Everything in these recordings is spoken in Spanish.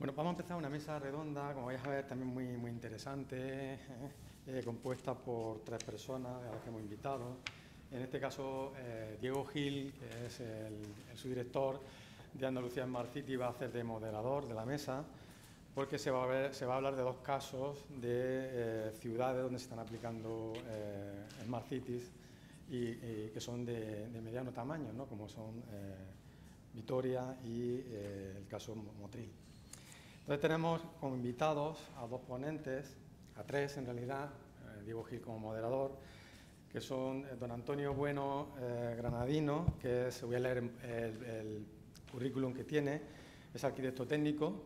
Bueno, vamos a empezar una mesa redonda, como vais a ver, también muy interesante, compuesta por 3 personas a las que hemos invitado. En este caso, Diego Gil, que es el subdirector de Andalucía Smart City, va a hacer de moderador de la mesa, porque se va a hablar de 2 casos de ciudades donde se están aplicando Smart Cities y que son de mediano tamaño, ¿no? Como son Vitoria y el caso Motril. Entonces tenemos como invitados a 2 ponentes, a 3 en realidad, Diego Gil como moderador, que son don Antonio Bueno Granadino, que es, voy a leer el currículum que tiene, es arquitecto técnico,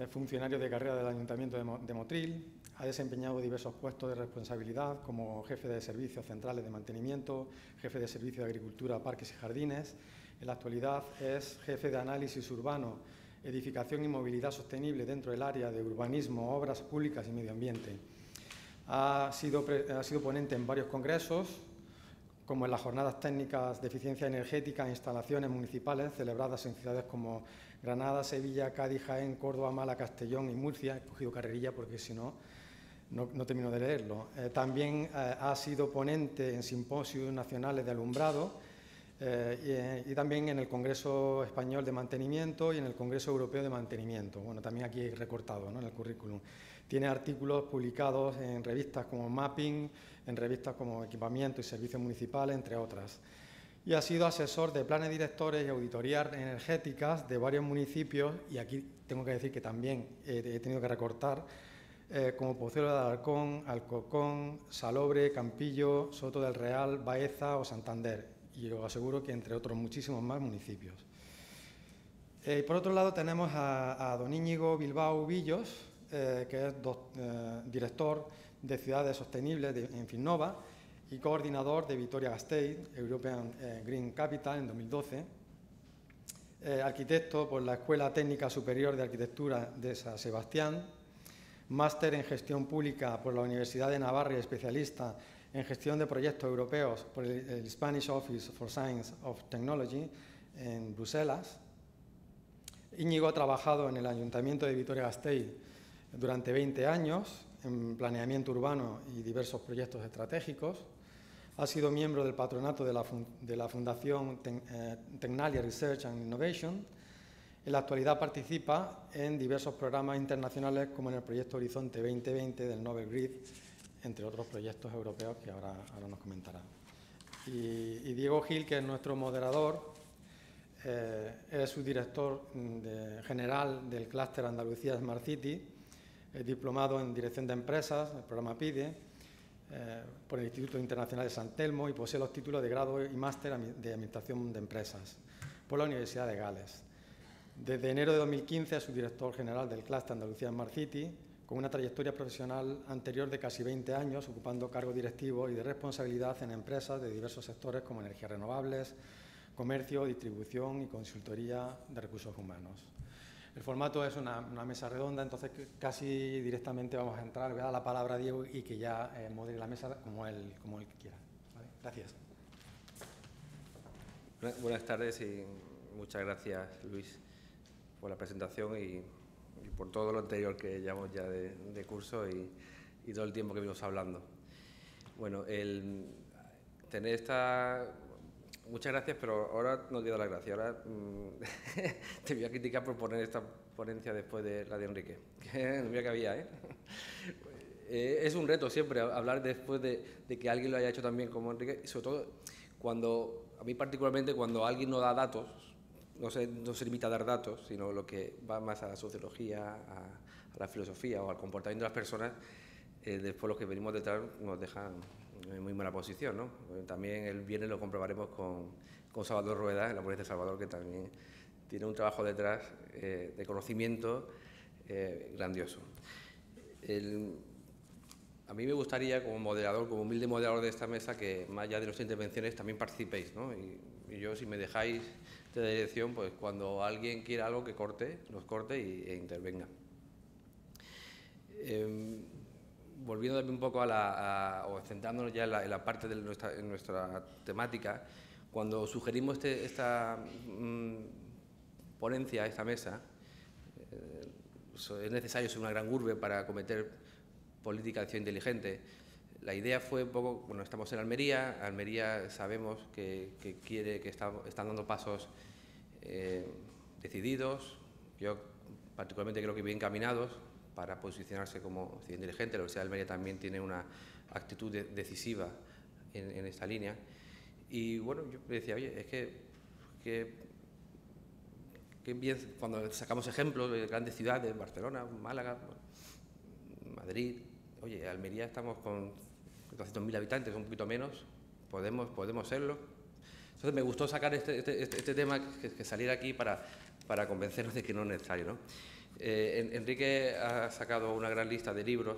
funcionario de carrera del Ayuntamiento de Motril, ha desempeñado diversos puestos de responsabilidad como jefe de servicios centrales de mantenimiento, jefe de servicio de agricultura, parques y jardines. En la actualidad es jefe de análisis urbano, edificación y movilidad sostenible dentro del área de urbanismo, obras públicas y medio ambiente. Ha sido ponente en varios congresos, como en las jornadas técnicas de eficiencia energética e instalaciones municipales celebradas en ciudades como Granada, Sevilla, Cádiz, Jaén, Córdoba, Málaga, Castellón y Murcia. He cogido carrerilla porque si no termino de leerlo. También ha sido ponente en simposios nacionales de alumbrado y también en el Congreso Español de Mantenimiento y en el Congreso Europeo de Mantenimiento. Bueno, también aquí recortado, ¿no?, en el currículum. Tiene artículos publicados en revistas como Mapping, en revistas como Equipamiento y Servicios Municipales, entre otras. Y ha sido asesor de planes directores y auditorías energéticas de varios municipios, y aquí tengo que decir que también he tenido que recortar, como Pozuelo de Alarcón, Alcorcón, Salobre, Campillo, Soto del Real, Baeza o Santander. Y os aseguro que entre otros muchísimos más municipios. Por otro lado tenemos a don Íñigo Bilbao Villos, que es director de Ciudades Sostenibles en Finnova y coordinador de Vitoria-Gasteiz, European Green Capital, en 2012. Arquitecto por la Escuela Técnica Superior de Arquitectura de San Sebastián, máster en Gestión Pública por la Universidad de Navarra y especialista en Gestión de Proyectos Europeos por el Spanish Office for Science of Technology en Bruselas. Íñigo ha trabajado en el Ayuntamiento de Vitoria-Gasteiz durante 20 años en planeamiento urbano y diversos proyectos estratégicos. Ha sido miembro del patronato de la Fundación Tecnalia Research and Innovation. En la actualidad participa en diversos programas internacionales como en el proyecto Horizonte 2020 del Nobel Grid, entre otros proyectos europeos que ahora nos comentará. Y Diego Gil, que es nuestro moderador, es subdirector general del clúster Andalucía Smart City, es diplomado en Dirección de Empresas, el programa PIDE, por el Instituto Internacional de San Telmo, y posee los títulos de grado y máster de Administración de Empresas por la Universidad de Gales. Desde enero de 2015 es subdirector general del clúster Andalucía Smart City, con una trayectoria profesional anterior de casi 20 años, ocupando cargos directivos y de responsabilidad en empresas de diversos sectores como energías renovables, comercio, distribución y consultoría de recursos humanos. El formato es una mesa redonda, entonces casi directamente vamos a entrar. Le voy a dar la palabra a Diego y que ya modere la mesa como él quiera. ¿Vale? Gracias. Buenas tardes y muchas gracias, Luis, por la presentación y por todo lo anterior que llevamos ya de curso y todo el tiempo que venimos hablando. Bueno, tener esta... Muchas gracias, pero ahora no te doy las gracias. Ahora te voy a criticar por poner esta ponencia después de la de Enrique. Mira que había, ¿eh? Es un reto siempre hablar después de que alguien lo haya hecho también como Enrique, y sobre todo a mí particularmente cuando alguien no da datos, no se limita a dar datos, sino lo que va más a la sociología, a la filosofía o al comportamiento de las personas, después los que venimos detrás nos dejan en muy mala posición, ¿no? También el viernes lo comprobaremos con Salvador Rueda, en la ponencia de Salvador, que también tiene un trabajo detrás de conocimiento grandioso. A mí me gustaría, como moderador, como humilde moderador de esta mesa, que más allá de nuestras intervenciones también participéis, ¿no? Y yo, si me dejáis de dirección, pues cuando alguien quiera algo que nos corte e intervenga. Volviendo un poco o centrándonos ya en la parte de nuestra temática, cuando sugerimos esta ponencia, esta mesa, es necesario ser una gran urbe para acometer política de ciudad inteligente. La idea fue un poco, bueno, estamos en Almería. Almería sabemos que están dando pasos decididos, yo particularmente creo que bien caminados para posicionarse como ciudad inteligente. La Universidad de Almería también tiene una actitud decisiva en esta línea. Y bueno, yo decía, oye, es que bien, cuando sacamos ejemplos de grandes ciudades, Barcelona, Málaga, Madrid, oye, Almería estamos con 200.000 habitantes, un poquito menos, podemos serlo. Entonces me gustó sacar este tema, que saliera aquí para convencernos de que no es necesario, ¿no? Enrique ha sacado una gran lista de libros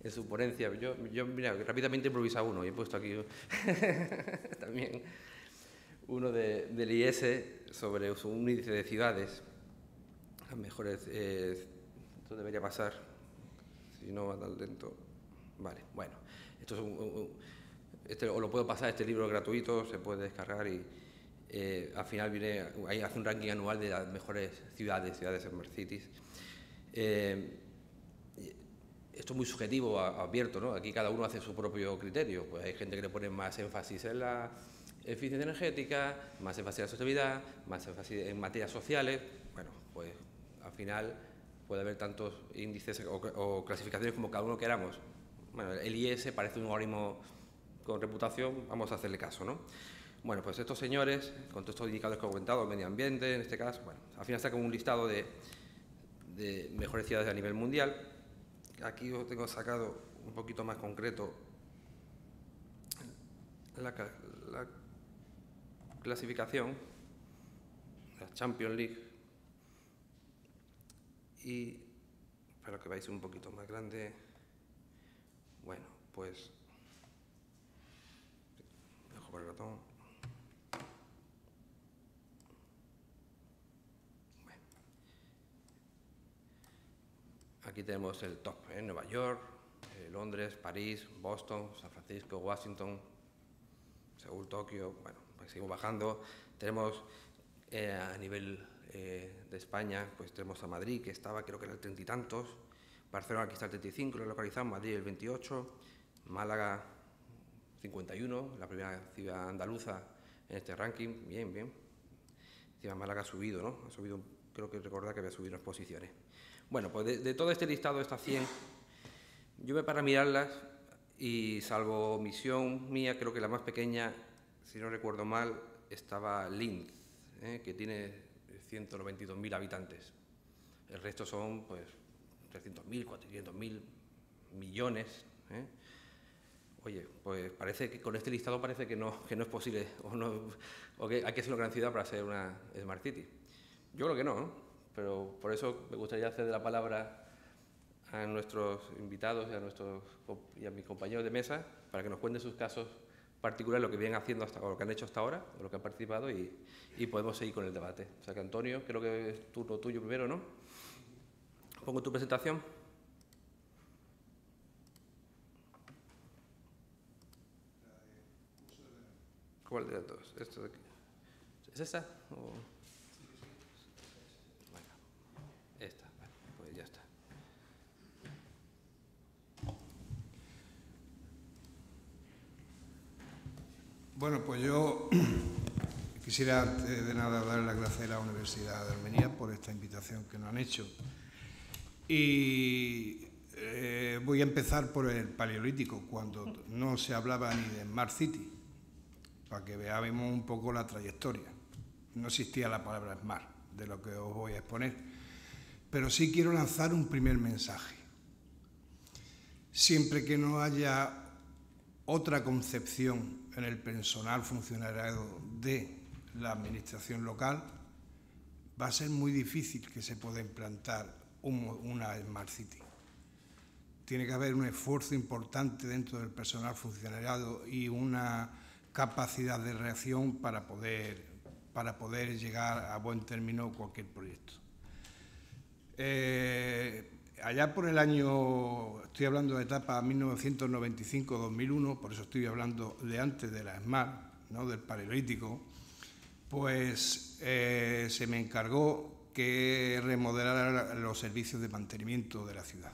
en su ponencia. Yo mira, rápidamente he improvisado uno y he puesto aquí también uno del IES sobre un índice de ciudades. Las mejores, esto debería pasar, si no va tan lento. Vale, bueno, esto es os lo puedo pasar, este libro es gratuito, se puede descargar y al final hace un ranking anual de las mejores ciudades Smart Cities. Esto es muy subjetivo, abierto, ¿no? Aquí cada uno hace su propio criterio. Pues hay gente que le pone más énfasis en la eficiencia energética, más énfasis en la sostenibilidad, más énfasis en materias sociales. Bueno, pues al final puede haber tantos índices o clasificaciones como cada uno queramos. Bueno, el IES parece un organismo con reputación, vamos a hacerle caso, ¿no? Bueno, pues estos señores, con todos estos indicadores que he comentado, el medio ambiente, en este caso, bueno, al final sacan un listado de mejores ciudades a nivel mundial. Aquí os tengo sacado un poquito más concreto la clasificación, la Champions League, y para que veáis un poquito más grande, bueno, pues dejo por el ratón. Bueno. Aquí tenemos el top, Nueva York, Londres, París, Boston, San Francisco, Washington, Seúl, Tokio. Bueno, pues seguimos bajando. Tenemos a nivel de España, pues tenemos a Madrid, que estaba, creo que era el 30 y tantos, Barcelona aquí está el 35, lo localizamos, Madrid el 28, Málaga 51, la primera ciudad andaluza en este ranking, bien, bien. Encima Málaga ha subido, ¿no? Ha subido, creo que recordar que había subido unas posiciones. Bueno, pues de todo este listado de estas 100, yo me para mirarlas y salvo misión mía, creo que la más pequeña, si no recuerdo mal, estaba Linz, que tiene 192.000 habitantes. El resto son, pues, 300.000, 400.000 millones. Oye, pues parece que con este listado parece que no es posible o que hay que ser una gran ciudad para ser una Smart City. Yo creo que no, ¿no? Pero por eso me gustaría ceder la palabra a nuestros invitados y a mis compañeros de mesa para que nos cuenten sus casos particulares, lo que vienen haciendo o lo que han hecho hasta ahora, o lo que han participado, y podemos seguir con el debate. O sea que, Antonio, creo que es turno tuyo primero, ¿no? Pongo tu presentación. ¿Cuál de las dos? ¿Esto de aquí? ¿Es esta? Bueno, esta, vale, pues ya está. Bueno, pues yo quisiera de nada dar las gracias a la Universidad de Almería por esta invitación que nos han hecho. Y voy a empezar por el Paleolítico, cuando no se hablaba ni de Smart City, para que veamos un poco la trayectoria. No existía la palabra Smart, de lo que os voy a exponer. Pero sí quiero lanzar un primer mensaje. Siempre que no haya otra concepción en el personal funcionario de la administración local, va a ser muy difícil que se pueda implantar una Smart City. Tiene que haber un esfuerzo importante dentro del personal funcionariado y una capacidad de reacción para poder llegar a buen término cualquier proyecto. Allá por el año, estoy hablando de etapa 1995-2001, por eso estoy hablando de antes de la SMART, ¿no? Del Paleolítico, pues se me encargó que remodelar los servicios de mantenimiento de la ciudad.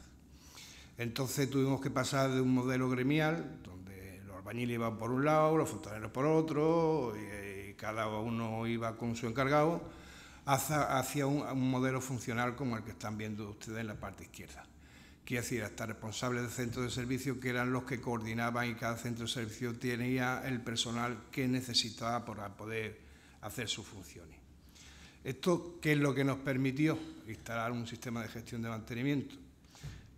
Entonces tuvimos que pasar de un modelo gremial, donde los albañiles iban por un lado, los fontaneros por otro, y cada uno iba con su encargado, hacia un modelo funcional como el que están viendo ustedes en la parte izquierda. Quiere decir, hasta responsables de centros de servicio, que eran los que coordinaban, y cada centro de servicio tenía el personal que necesitaba para poder hacer sus funciones. ¿Esto qué es lo que nos permitió? Instalar un sistema de gestión de mantenimiento.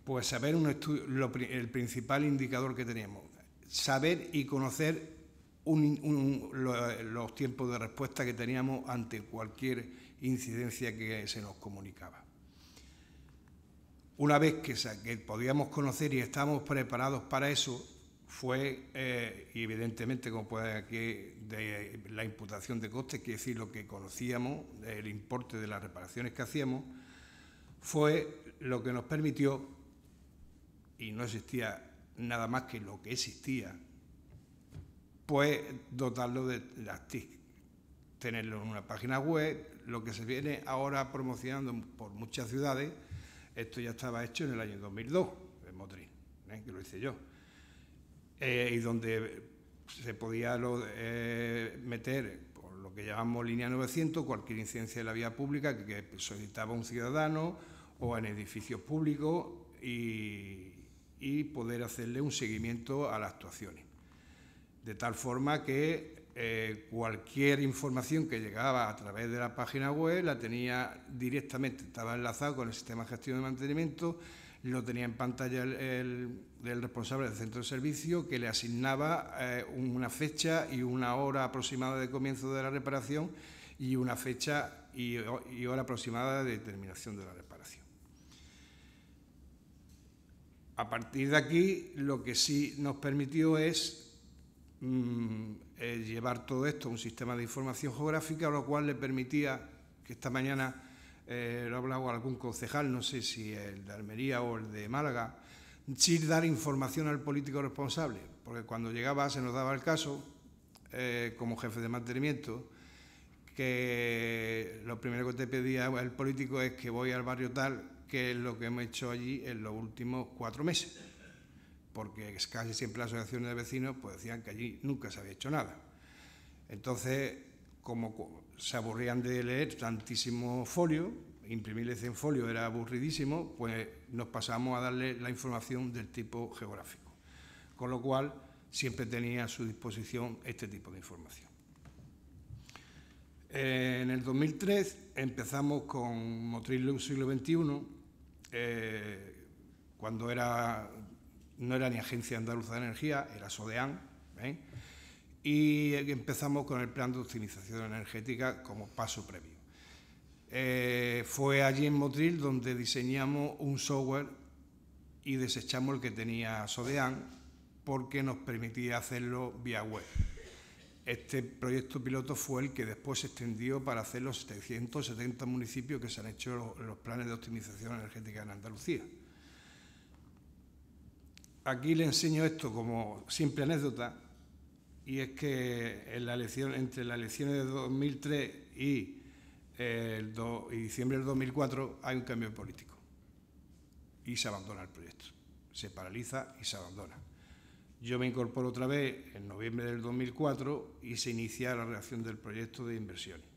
Pues saber el principal indicador que teníamos, saber y conocer los tiempos de respuesta que teníamos ante cualquier incidencia que se nos comunicaba. Una vez que podíamos conocer y estábamos preparados para eso, fue, y evidentemente, como puede aquí, de la imputación de costes, quiere decir lo que conocíamos, el importe de las reparaciones que hacíamos, fue lo que nos permitió, y no existía nada más que lo que existía, pues dotarlo de las TIC, tenerlo en una página web, lo que se viene ahora promocionando por muchas ciudades. Esto ya estaba hecho en el año 2002, en Motril, que lo hice yo, y donde se podía meter, por lo que llamamos línea 900, cualquier incidencia de la vía pública que solicitaba un ciudadano o en edificios públicos, y poder hacerle un seguimiento a las actuaciones. De tal forma que cualquier información que llegaba a través de la página web la tenía directamente, estaba enlazado con el sistema de gestión de mantenimiento, lo tenía en pantalla el responsable del centro de servicio, que le asignaba una fecha y una hora aproximada de comienzo de la reparación y una fecha y hora aproximada de terminación de la reparación. A partir de aquí, lo que sí nos permitió es llevar todo esto a un sistema de información geográfica, lo cual le permitía, que esta mañana lo ha hablado algún concejal, no sé si el de Almería o el de Málaga, sí dar información al político responsable, porque cuando llegaba se nos daba el caso, como jefe de mantenimiento, que lo primero que te pedía el político es que voy al barrio tal, que es lo que hemos hecho allí en los últimos 4 meses. Porque casi siempre las asociaciones de vecinos pues decían que allí nunca se había hecho nada. Entonces, como se aburrían de leer tantísimos folios, imprimirles en folio era aburridísimo, pues nos pasamos a darle la información del tipo geográfico. Con lo cual, siempre tenía a su disposición este tipo de información. En el 2003 empezamos con Motril Siglo XXI, cuando no era ni Agencia Andaluza de Energía, era SODEAN, y empezamos con el plan de optimización energética como paso previo. Fue allí en Motril donde diseñamos un software y desechamos el que tenía SODEAN porque nos permitía hacerlo vía web. Este proyecto piloto fue el que después se extendió para hacer los 770 municipios que se han hecho los planes de optimización energética en Andalucía. Aquí le enseño esto como simple anécdota, y es que entre las elecciones de 2003 y diciembre del 2004 hay un cambio político y se abandona el proyecto, se paraliza y se abandona. Yo me incorporo otra vez en noviembre del 2004 y se inicia la redacción del proyecto de inversiones.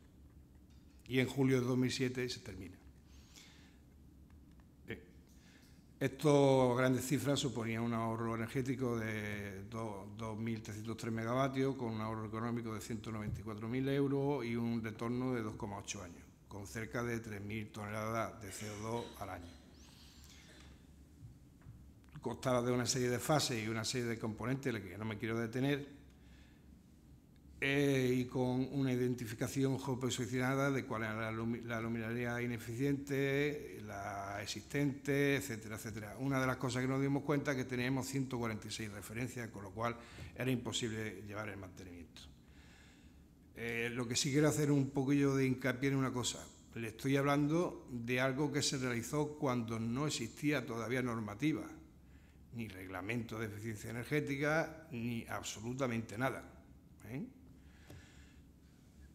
Y en julio de 2007 se termina. Estas grandes cifras suponían un ahorro energético de 2.303 megavatios, con un ahorro económico de 194.000 euros y un retorno de 2,8 años, con cerca de 3.000 toneladas de CO2 al año. Constaba de una serie de fases y una serie de componentes en las que no me quiero detener, y con una identificación geoposicionada de cuál era la luminaria ineficiente, la existente, etcétera, etcétera. Una de las cosas que nos dimos cuenta es que teníamos 146 referencias, con lo cual era imposible llevar el mantenimiento. Lo que sí quiero hacer es un poquillo de hincapié en una cosa. Le estoy hablando de algo que se realizó cuando no existía todavía normativa, ni reglamento de eficiencia energética, ni absolutamente nada.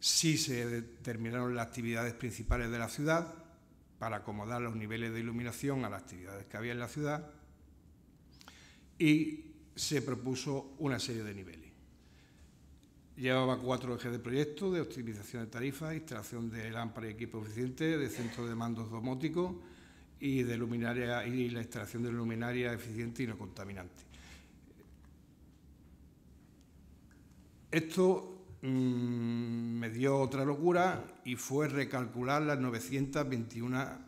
Sí se determinaron las actividades principales de la ciudad para acomodar los niveles de iluminación a las actividades que había en la ciudad y se propuso una serie de niveles. Llevaba 4 ejes de proyecto: de optimización de tarifas, instalación de lámparas y equipos eficientes, de centro de mandos domóticos y de luminaria, y la instalación de luminaria eficiente y no contaminante. Esto me dio otra locura y fue recalcular las 921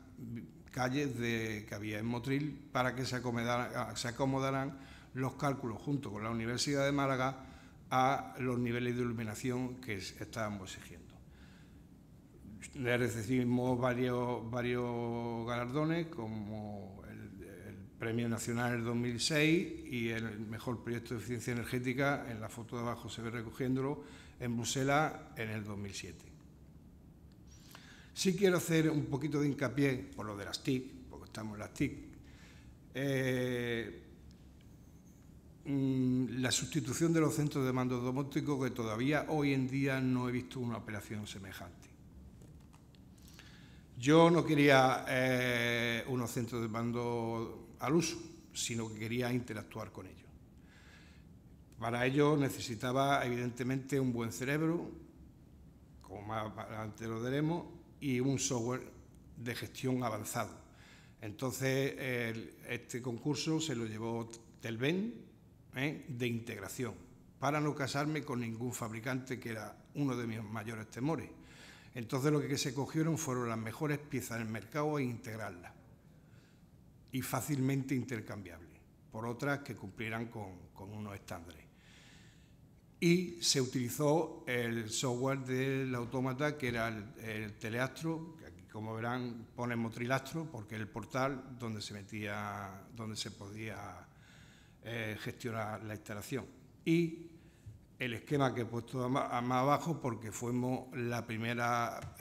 calles que había en Motril para que se acomodaran los cálculos junto con la Universidad de Málaga a los niveles de iluminación que estábamos exigiendo. Le recibimos varios galardones, como el Premio Nacional en el 2006 y el mejor proyecto de eficiencia energética, en la foto de abajo se ve recogiéndolo, en Bruselas en el 2007. Sí quiero hacer un poquito de hincapié por lo de las TIC, porque estamos en las TIC. La sustitución de los centros de mando domóticos, que todavía hoy en día no he visto una operación semejante. Yo no quería unos centros de mando al uso, sino que quería interactuar con ellos. Para ello necesitaba, evidentemente, un buen cerebro, como más adelante lo veremos, y un software de gestión avanzado. Entonces, este concurso se lo llevó Telven, de integración, para no casarme con ningún fabricante, que era uno de mis mayores temores. Entonces, lo que se cogieron fueron las mejores piezas del mercado e integrarlas, y fácilmente intercambiables, por otras que cumplieran con unos estándares. Y se utilizó el software del autómata, que era el Teleastro, que aquí, como verán, pone Motrilastro, porque es el portal donde se podía gestionar la instalación. Y el esquema que he puesto más abajo, porque fuimos la primera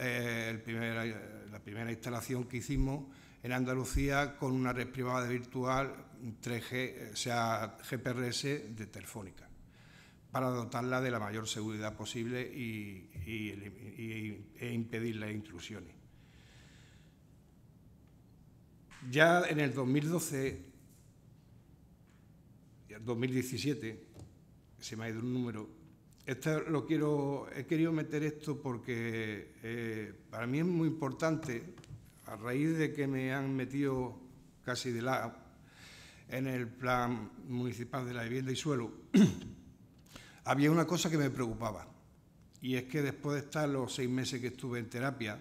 instalación que hicimos en Andalucía con una red privada virtual 3G, o sea, GPRS de Telefónica, para dotarla de la mayor seguridad posible e impedir las intrusiones. Ya en el 2017, se me ha ido un número, he querido meter esto porque para mí es muy importante, a raíz de que me han metido casi de lado en el Plan Municipal de la Vivienda y Suelo, había una cosa que me preocupaba, y es que después de estar los 6 meses que estuve en terapia,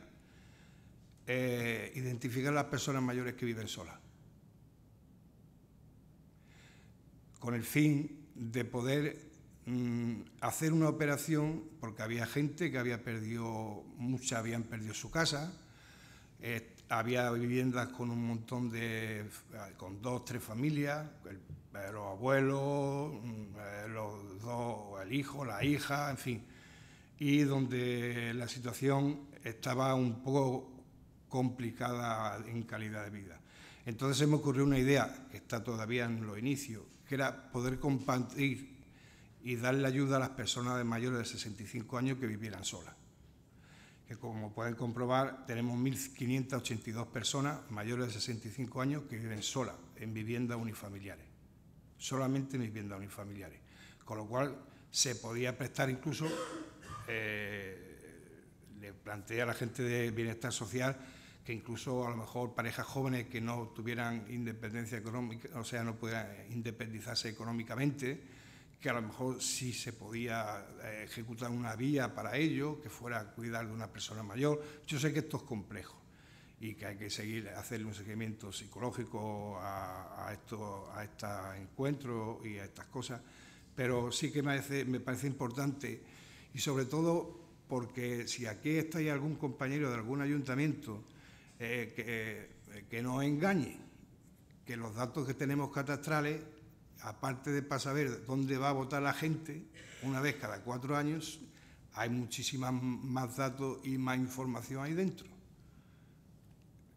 identificar a las personas mayores que viven solas, con el fin de poder hacer una operación, porque había gente que muchas habían perdido su casa, había viviendas con un montón con 2 o 3 familias, los abuelos, el hijo, la hija, en fin, y donde la situación estaba un poco complicada en calidad de vida. Entonces se me ocurrió una idea, que está todavía en los inicios, que era poder compartir y darle ayuda a las personas mayores de 65 años que vivieran solas. Que, como pueden comprobar, tenemos 1.582 personas mayores de 65 años que viven solas en viviendas unifamiliares, solamente en viviendas unifamiliares, con lo cual se podía prestar incluso, le planteé a la gente de Bienestar Social que incluso a lo mejor parejas jóvenes que no tuvieran independencia económica, o sea, no pudieran independizarse económicamente, que a lo mejor sí se podía ejecutar una vía para ello, que fuera a cuidar de una persona mayor. Yo sé que esto es complejo y que hay que hacerle un seguimiento psicológico a estos encuentros y a estas cosas, pero sí que me parece importante, y sobre todo porque si aquí está algún compañero de algún ayuntamiento que nos engañe, que los datos que tenemos catastrales, aparte de para saber dónde va a votar la gente, una vez cada 4 años, hay muchísimas más datos y más información ahí dentro,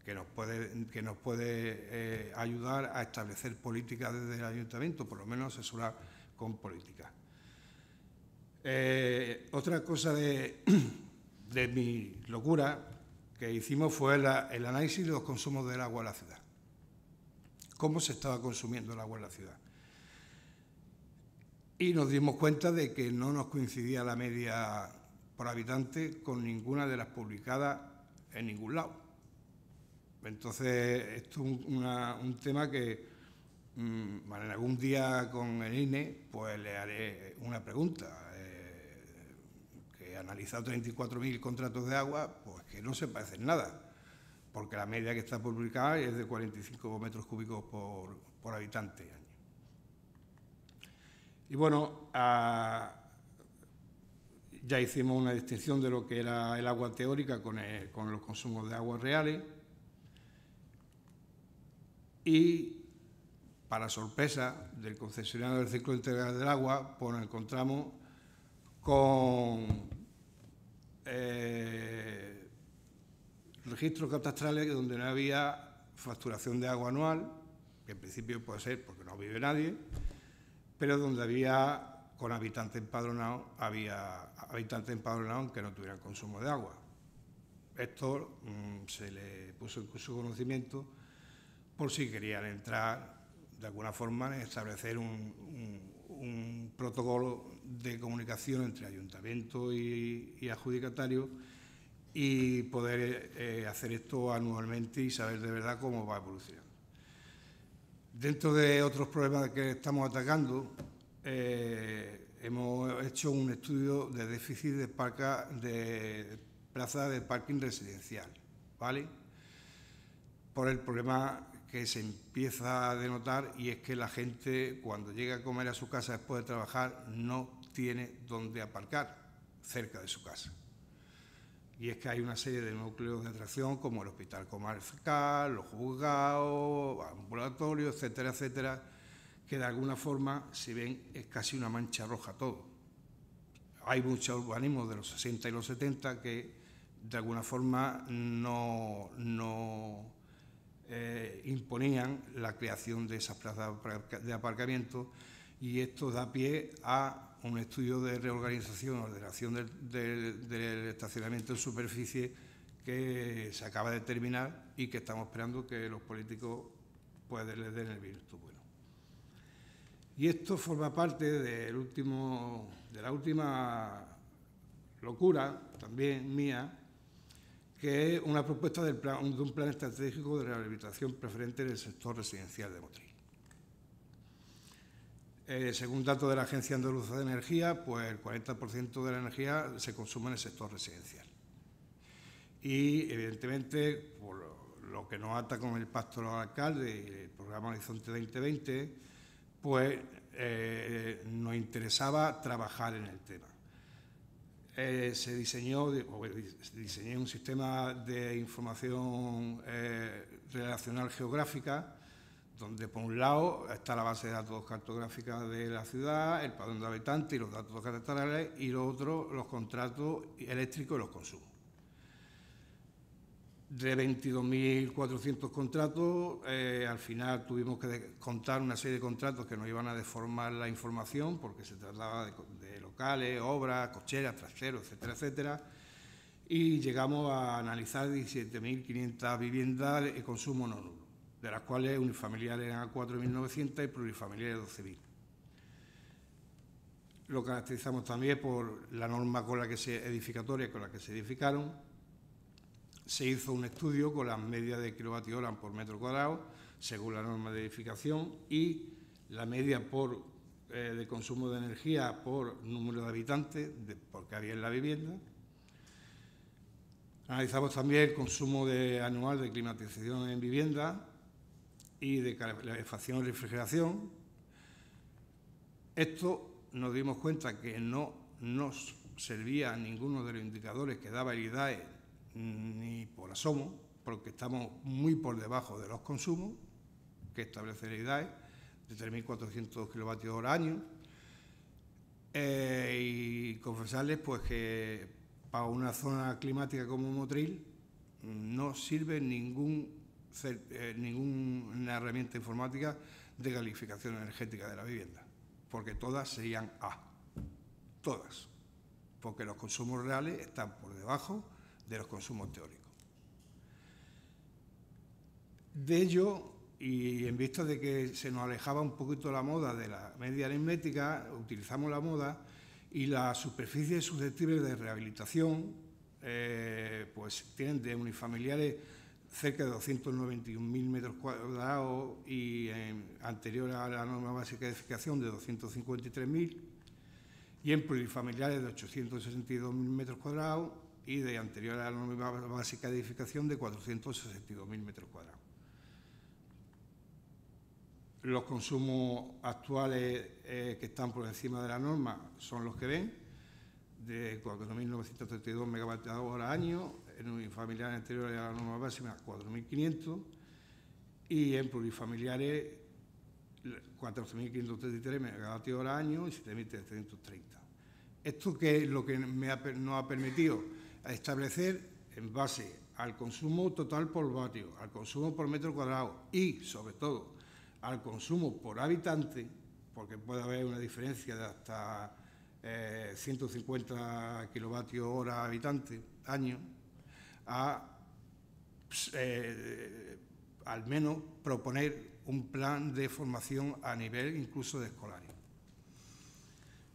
que nos puede ayudar a establecer políticas desde el ayuntamiento, por lo menos asesorar con políticas. Otra cosa de mi locura que hicimos fue el análisis de los consumos del agua en la ciudad. Cómo se estaba consumiendo el agua en la ciudad. Y nos dimos cuenta de que no nos coincidía la media por habitante con ninguna de las publicadas en ningún lado. Entonces, esto es un tema que bueno, algún día con el INE pues le haré una pregunta. Que ha analizado 34.000 contratos de agua, pues que no se parecen nada, porque la media que está publicada es de 45 metros cúbicos por habitante año. Y bueno, ya hicimos una distinción de lo que era el agua teórica con los consumos de aguas reales. Y, para sorpresa del concesionario del ciclo integral del agua, pues nos encontramos con registros catastrales donde no había facturación de agua anual, que en principio puede ser porque no vive nadie, pero donde había, con habitantes empadronados, había habitantes empadronados que no tuvieran consumo de agua. Esto se le puso en su conocimiento por si querían entrar de alguna forma en establecer un protocolo de comunicación entre ayuntamiento y adjudicatario y poder hacer esto anualmente y saber de verdad cómo va evolucionando. Dentro de otros problemas que estamos atacando, hemos hecho un estudio de déficit de plazas de parking residencial, ¿vale? Por el problema que se empieza a denotar, y es que la gente, cuando llega a comer a su casa después de trabajar, no tiene dónde aparcar cerca de su casa. Y es que hay una serie de núcleos de atracción, como el hospital comarcal, los juzgados, ambulatorios, etcétera, etcétera, que de alguna forma, si ven, es casi una mancha roja todo. Hay muchos urbanismos de los 60 y los 70 que de alguna forma no imponían la creación de esas plazas de aparcamiento, y esto da pie a un estudio de reorganización, ordenación del estacionamiento en superficie que se acaba de terminar y que estamos esperando que los políticos pues les den el visto bueno. Y esto forma parte de la última locura, también mía, que es una propuesta de un plan estratégico de rehabilitación preferente del sector residencial de Motril. Según datos de la Agencia Andaluza de Energía, pues el 40% de la energía se consume en el sector residencial. Y, evidentemente, por lo que nos ata con el pacto de los alcaldes y el programa Horizonte 2020, pues nos interesaba trabajar en el tema. Se diseñó un sistema de información relacional geográfica, donde por un lado está la base de datos cartográfica de la ciudad, el padrón de habitantes y los datos catastrales, y lo otro, los contratos eléctricos y los consumos. De 22.400 contratos, al final tuvimos que contar una serie de contratos que nos iban a deformar la información, porque se trataba de locales, obras, cocheras, trasteros, etcétera, etcétera, y llegamos a analizar 17.500 viviendas de consumo no nulo, de las cuales unifamiliares eran 4.900 y plurifamiliares 12.000. Lo caracterizamos también por la norma edificatoria con la que se edificaron. Se hizo un estudio con las medias de kilovatios hora por metro cuadrado, según la norma de edificación, y la media de consumo de energía por número de habitantes, porque había en la vivienda. Analizamos también el consumo anual de climatización en vivienda y de calefacción y refrigeración. Esto nos dimos cuenta que no nos servía a ninguno de los indicadores que daba el IDAE ni por asomo, porque estamos muy por debajo de los consumos que establece el IDAE, de 3.400 kilovatios hora año. Y confesarles pues que para una zona climática como Motril no sirve ninguna herramienta informática de calificación energética de la vivienda, porque todas serían A, todas. porque los consumos reales están por debajo de los consumos teóricos. De ello, y en vista de que se nos alejaba un poquito la moda de la media aritmética, utilizamos la moda y las superficies susceptibles de rehabilitación pues tienen de unifamiliares cerca de 291.000 metros cuadrados y anterior a la norma básica de edificación de 253.000 y en plurifamiliares de 862.000 metros cuadrados y de anterior a la norma básica de edificación de 462.000 metros cuadrados. Los consumos actuales que están por encima de la norma son los que ven, de 4.932 megavatios año, en unifamiliares anteriores a la norma básica 4.500 y en plurifamiliares 14.533 megavatios año y 7.330. Esto que es lo que nos ha permitido establecer en base al consumo total por vatio, al consumo por metro cuadrado y, sobre todo, al consumo por habitante, porque puede haber una diferencia de hasta 150 kilovatios hora habitante año, al menos proponer un plan de formación a nivel incluso de escolares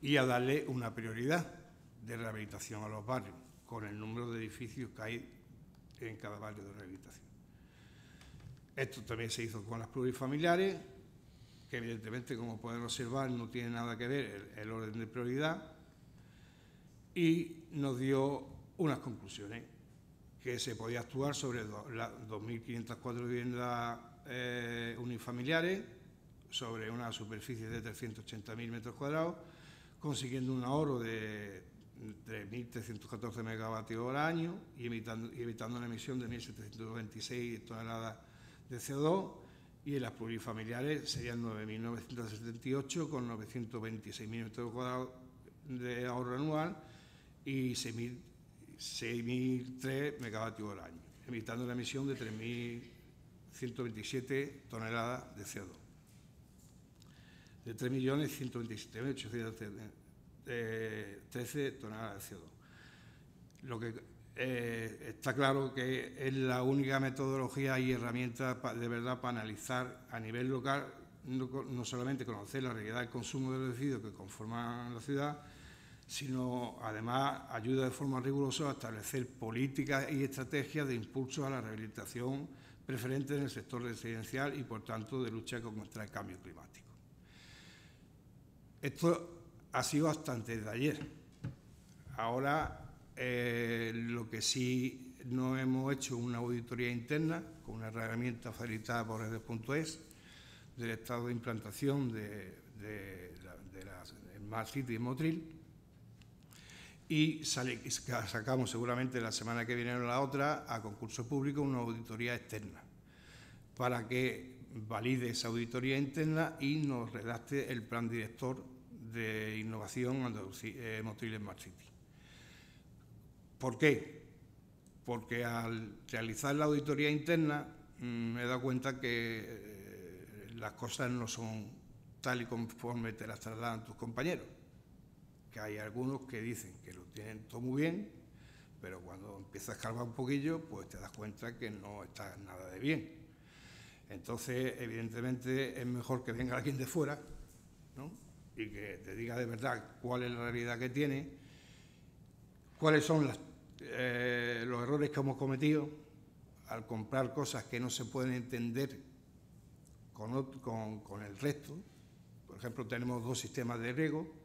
y a darle una prioridad de rehabilitación a los barrios con el número de edificios que hay en cada barrio de rehabilitación. Esto también se hizo con las plurifamiliares, que evidentemente, como pueden observar, no tiene nada que ver el orden de prioridad, y nos dio unas conclusiones, que se podía actuar sobre las 2.504 viviendas unifamiliares, sobre una superficie de 380.000 metros cuadrados, consiguiendo un ahorro de 3.314 megavatios hora año y evitando una emisión de 1.726 toneladas de CO2, y en las plurifamiliares serían 9.978 con 926.000 metros cuadrados de ahorro anual y 6.003 megavatios hora año, evitando la emisión de 3.127 toneladas de CO2. De 3.127.813 toneladas de CO2. Lo que está claro que es la única metodología y herramienta de verdad para analizar a nivel local, no solamente conocer la realidad del consumo de los residuos que conforman la ciudad, sino además ayuda de forma rigurosa a establecer políticas y estrategias de impulso a la rehabilitación preferente en el sector residencial y, por tanto, de lucha contra el cambio climático. Esto ha sido hasta antes de ayer. Ahora, lo que sí no hemos hecho una auditoría interna con una herramienta facilitada por Redes.es del estado de implantación de la Smart City en Motril, y sacamos seguramente la semana que viene o la otra a concurso público una auditoría externa para que valide esa auditoría interna y nos redacte el plan director de innovación Motril Smart City. ¿Por qué? Porque al realizar la auditoría interna me he dado cuenta que las cosas no son tal y conforme te las trasladan tus compañeros, que hay algunos que dicen que lo tienen todo muy bien, pero cuando empiezas a escarbar un poquillo, pues te das cuenta que no está nada de bien. Entonces, evidentemente, es mejor que venga alguien de fuera, ¿no?, y que te diga de verdad cuál es la realidad que tiene, cuáles son los errores que hemos cometido al comprar cosas que no se pueden entender con el resto. Por ejemplo, tenemos dos sistemas de riego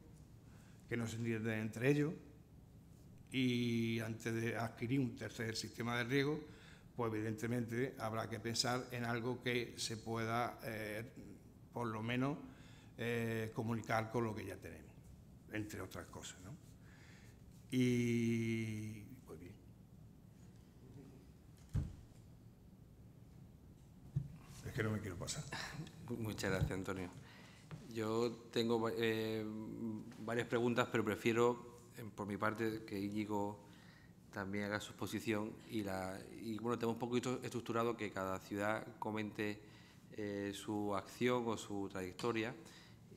que no se entienden entre ellos, y antes de adquirir un tercer sistema de riego, pues evidentemente habrá que pensar en algo que se pueda, por lo menos, comunicar con lo que ya tenemos, entre otras cosas, ¿no? Y pues bien. Es que no me quiero pasar. Muchas gracias, Antonio. Yo tengo varias preguntas, pero prefiero, por mi parte, que Íñigo también haga su exposición y bueno, tengo un poquito estructurado que cada ciudad comente su acción o su trayectoria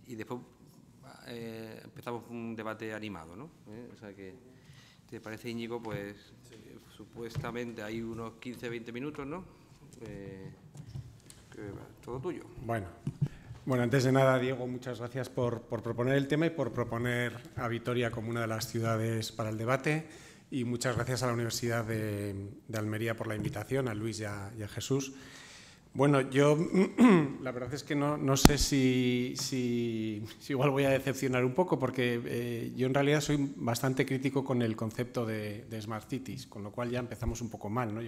y después empezamos un debate animado, ¿no? O sea que te parece, Íñigo, pues supuestamente hay unos 15-20 minutos, ¿no? Todo tuyo. Bueno, antes de nada, Diego, muchas gracias por proponer el tema y por proponer a Vitoria como una de las ciudades para el debate, y muchas gracias a la Universidad de Almería por la invitación, a Luis y a Jesús. Bueno, yo la verdad es que no sé si igual voy a decepcionar un poco, porque yo en realidad soy bastante crítico con el concepto de Smart Cities, con lo cual ya empezamos un poco mal, ¿no?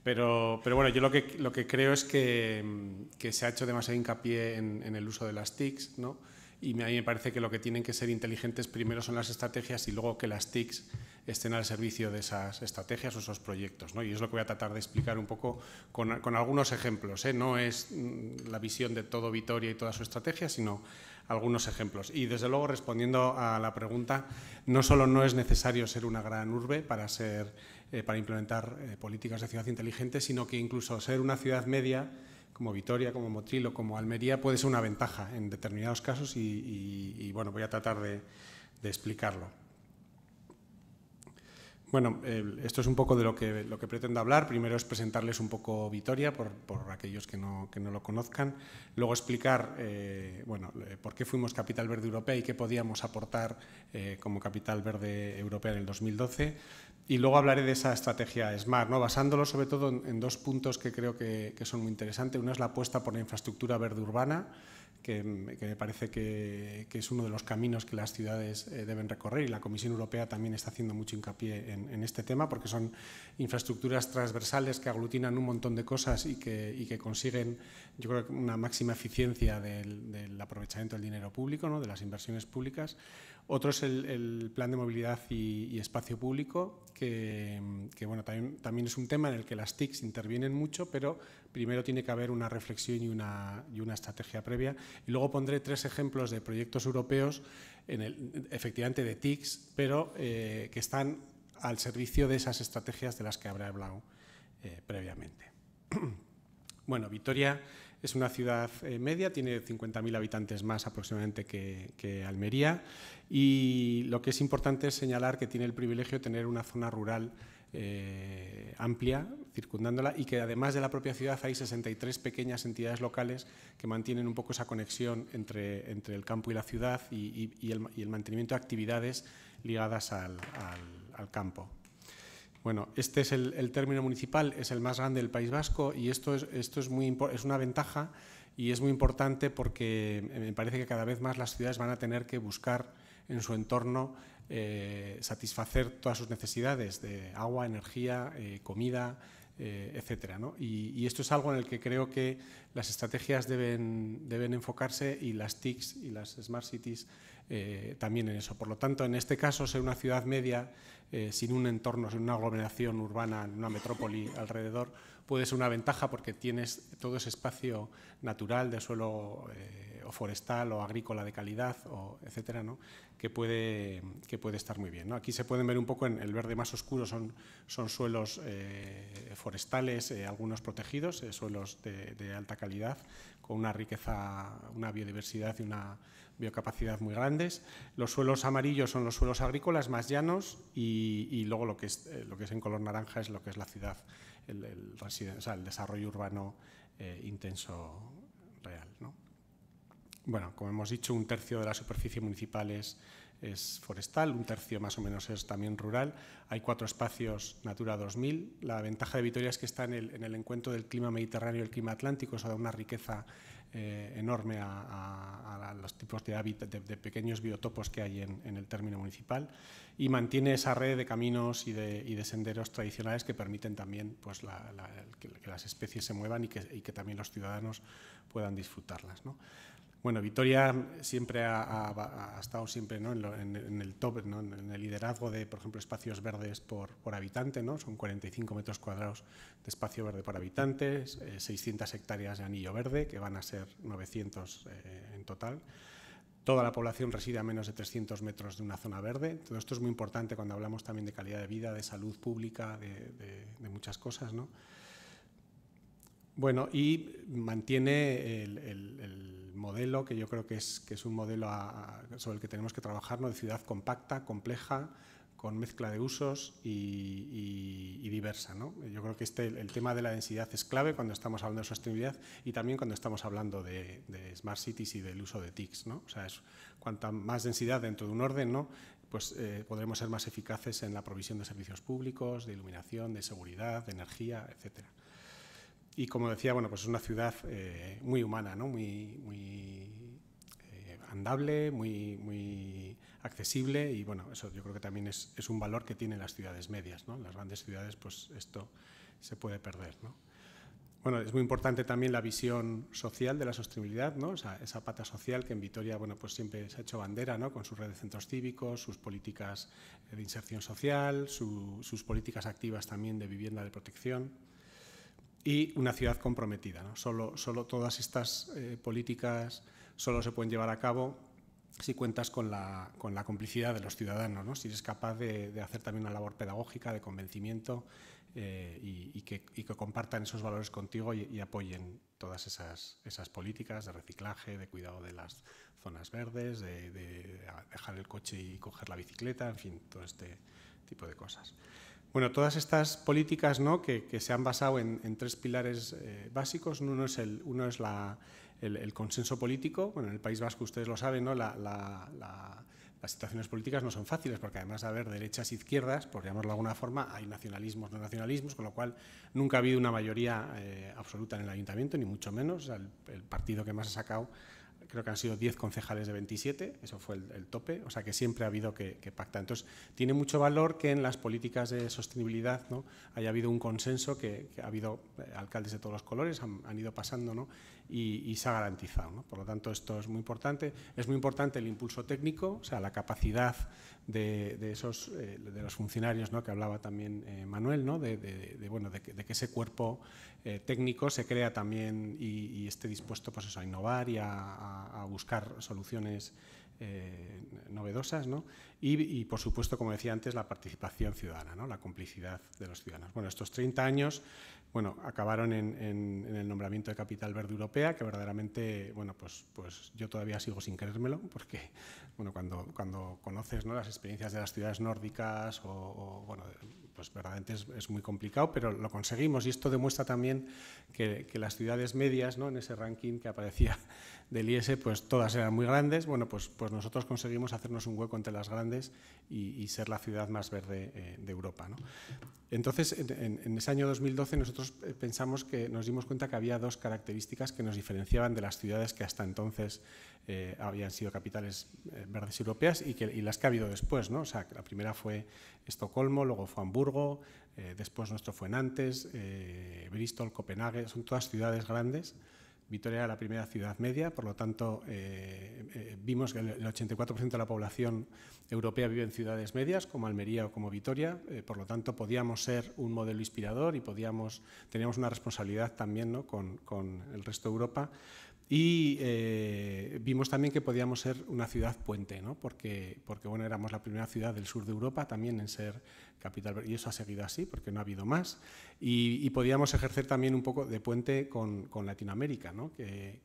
Pero bueno, yo lo que creo es que se ha hecho demasiado hincapié en el uso de las TICs, ¿no? Y a mí me parece que lo que tienen que ser inteligentes primero son las estrategias y luego que las TICs estén al servicio de esas estrategias o esos proyectos, ¿no? Y es lo que voy a tratar de explicar un poco con algunos ejemplos, ¿eh? No es la visión de todo Vitoria y toda su estrategia, sino algunos ejemplos. Y desde luego, respondiendo a la pregunta, no solo no es necesario ser una gran urbe para implementar políticas de ciudad inteligente, sino que incluso ser una ciudad media como Vitoria, como Motril o como Almería puede ser una ventaja en determinados casos y bueno, voy a tratar de explicarlo. Bueno, esto es un poco de lo que pretendo hablar. Primero es presentarles un poco Vitoria, por aquellos que no lo conozcan. Luego explicar por qué fuimos Capital Verde Europea y qué podíamos aportar como Capital Verde Europea en el 2012. Y luego hablaré de esa estrategia SMART, ¿no? Basándolo sobre todo en dos puntos que creo que son muy interesantes. Uno es la apuesta por la infraestructura verde urbana, que me parece que es uno de los caminos que las ciudades deben recorrer, y la Comisión Europea también está haciendo mucho hincapié en este tema, porque son infraestructuras transversales que aglutinan un montón de cosas y que consiguen, yo creo, una máxima eficiencia del aprovechamiento del dinero público, ¿no? De las inversiones públicas. Otro es el plan de movilidad y espacio público, que bueno, también es un tema en el que las TICs intervienen mucho, pero primero tiene que haber una reflexión y una estrategia previa. Y luego pondré 3 ejemplos de proyectos europeos, efectivamente de TICs, pero que están al servicio de esas estrategias de las que habré hablado previamente. Bueno, Vitoria es una ciudad media, tiene 50.000 habitantes más aproximadamente que Almería, y lo que es importante es señalar que tiene el privilegio de tener una zona rural amplia, circundándola, y que además de la propia ciudad hay 63 pequeñas entidades locales que mantienen un poco esa conexión entre el campo y la ciudad y el mantenimiento de actividades ligadas al campo. Bueno, este es el término municipal, es el más grande del País Vasco, y esto es una ventaja y es muy importante porque me parece que cada vez más las ciudades van a tener que buscar en su entorno satisfacer todas sus necesidades de agua, energía, comida, etcétera, ¿no? Y esto es algo en el que creo que las estrategias deben enfocarse, y las TICs y las Smart Cities también en eso. Por lo tanto, en este caso, ser una ciudad media sin un entorno, sin una aglomeración urbana, una metrópoli alrededor, puede ser una ventaja porque tienes todo ese espacio natural de suelo o forestal o agrícola de calidad, etcétera, ¿no? que puede estar muy bien, ¿no? Aquí se pueden ver un poco en el verde más oscuro, son suelos forestales, algunos protegidos, suelos de alta calidad, con una riqueza, una biodiversidad y una biocapacidad muy grandes. Los suelos amarillos son los suelos agrícolas más llanos, y luego lo que es en color naranja es lo que es la ciudad, el desarrollo urbano intenso real, ¿no? Bueno, como hemos dicho, 1/3 de la superficie municipal es forestal, 1/3 más o menos es también rural. Hay 4 espacios Natura 2000. La ventaja de Vitoria es que está en el encuentro del clima mediterráneo y el clima atlántico. Eso da una riqueza enorme a los tipos de hábitat, de pequeños biotopos que hay en el término municipal, y mantiene esa red de caminos y de senderos tradicionales que permiten también, pues, que las especies se muevan y que también los ciudadanos puedan disfrutarlas, ¿no? Bueno, Vitoria siempre ha estado siempre, ¿no? en el top, ¿no? En el liderazgo de, por ejemplo, espacios verdes por habitante, ¿no? Son 45 metros cuadrados de espacio verde por habitante, 600 hectáreas de anillo verde, que van a ser 900 en total. Toda la población reside a menos de 300 metros de una zona verde. Todo esto es muy importante cuando hablamos también de calidad de vida, de salud pública, de muchas cosas, ¿no? Bueno, y mantiene el modelo que yo creo que es un modelo sobre el que tenemos que trabajar, ¿no? De ciudad compacta, compleja, mezcla de usos y diversa, ¿no? Yo creo que el tema de la densidad es clave cuando estamos hablando de sostenibilidad y también cuando estamos hablando de smart cities y del uso de TICs, ¿no? O sea, cuanta más densidad dentro de un orden, ¿no? Pues podremos ser más eficaces en la provisión de servicios públicos, de iluminación, de seguridad, de energía, etcétera. Y como decía, bueno, pues es una ciudad muy humana, ¿no? Muy andable, muy accesible y bueno, eso yo creo que también es un valor que tienen las ciudades medias, ¿no? En las grandes ciudades pues esto se puede perder, ¿no? Bueno, es muy importante también la visión social de la sostenibilidad, ¿no? Esa pata social que en Vitoria, bueno, pues siempre se ha hecho bandera, ¿no? Con su red de centros cívicos, sus políticas de inserción social, sus políticas activas también de vivienda de protección y una ciudad comprometida, ¿no? Solo todas estas políticas solo se pueden llevar a cabo si cuentas con la complicidad de los ciudadanos, ¿no? Si eres capaz de hacer también una labor pedagógica, de convencimiento y que compartan esos valores contigo y apoyen todas esas políticas de reciclaje, de cuidado de las zonas verdes, de dejar el coche y coger la bicicleta, en fin, todo este tipo de cosas. Bueno, todas estas políticas, ¿no? que se han basado en tres pilares básicos. Uno es el consenso político. Bueno, en el País Vasco, ustedes lo saben, ¿no? Las situaciones políticas no son fáciles porque además de haber derechas e izquierdas, por llamarlo de alguna forma, hay nacionalismos, no nacionalismos, con lo cual nunca ha habido una mayoría absoluta en el ayuntamiento, ni mucho menos. O sea, el partido que más ha sacado, creo que han sido 10 concejales de 27, eso fue el tope, o sea que siempre ha habido que pactar. Entonces, tiene mucho valor que en las políticas de sostenibilidad, ¿no? haya habido un consenso, que ha habido alcaldes de todos los colores, han ido pasando, ¿no? y se ha garantizado, ¿no? Por lo tanto, esto es muy importante. Es muy importante el impulso técnico, o sea, la capacidad de los funcionarios, ¿no? que hablaba también Manuel, ¿no? de que ese cuerpo técnico se crea también y esté dispuesto pues eso, a innovar y a buscar soluciones novedosas, ¿no? y por supuesto, como decía antes, la participación ciudadana, ¿no? La complicidad de los ciudadanos. Bueno, estos 30 años acabaron en el nombramiento de Capital Verde Europea, que verdaderamente, pues yo todavía sigo sin creérmelo, porque cuando conoces, ¿no? las experiencias de las ciudades nórdicas pues verdaderamente es muy complicado, pero lo conseguimos y esto demuestra también que las ciudades medias, ¿no? en ese ranking que aparecía del IES, pues todas eran muy grandes. Bueno, pues nosotros conseguimos hacernos un hueco entre las grandes y ser la ciudad más verde de Europa, ¿no? Entonces, en ese año 2012 nosotros nos dimos cuenta que había dos características que nos diferenciaban de las ciudades que hasta entonces habían sido capitales verdes europeas y las que ha habido después, ¿no? O sea, la primera fue Estocolmo, luego fue Hamburgo, después nuestro fue Nantes, Bristol, Copenhague, son todas ciudades grandes. Vitoria era la primera ciudad media, por lo tanto, vimos que el 84% de la población europea vive en ciudades medias, como Almería o como Vitoria, por lo tanto, podíamos ser un modelo inspirador y teníamos una responsabilidad también, ¿no? con el resto de Europa. Y vimos también que podíamos ser una ciudad puente, ¿no? porque éramos la primera ciudad del sur de Europa también en ser capital verde, y eso ha seguido así porque no ha habido más. Y podíamos ejercer también un poco de puente con Latinoamérica, ¿no? que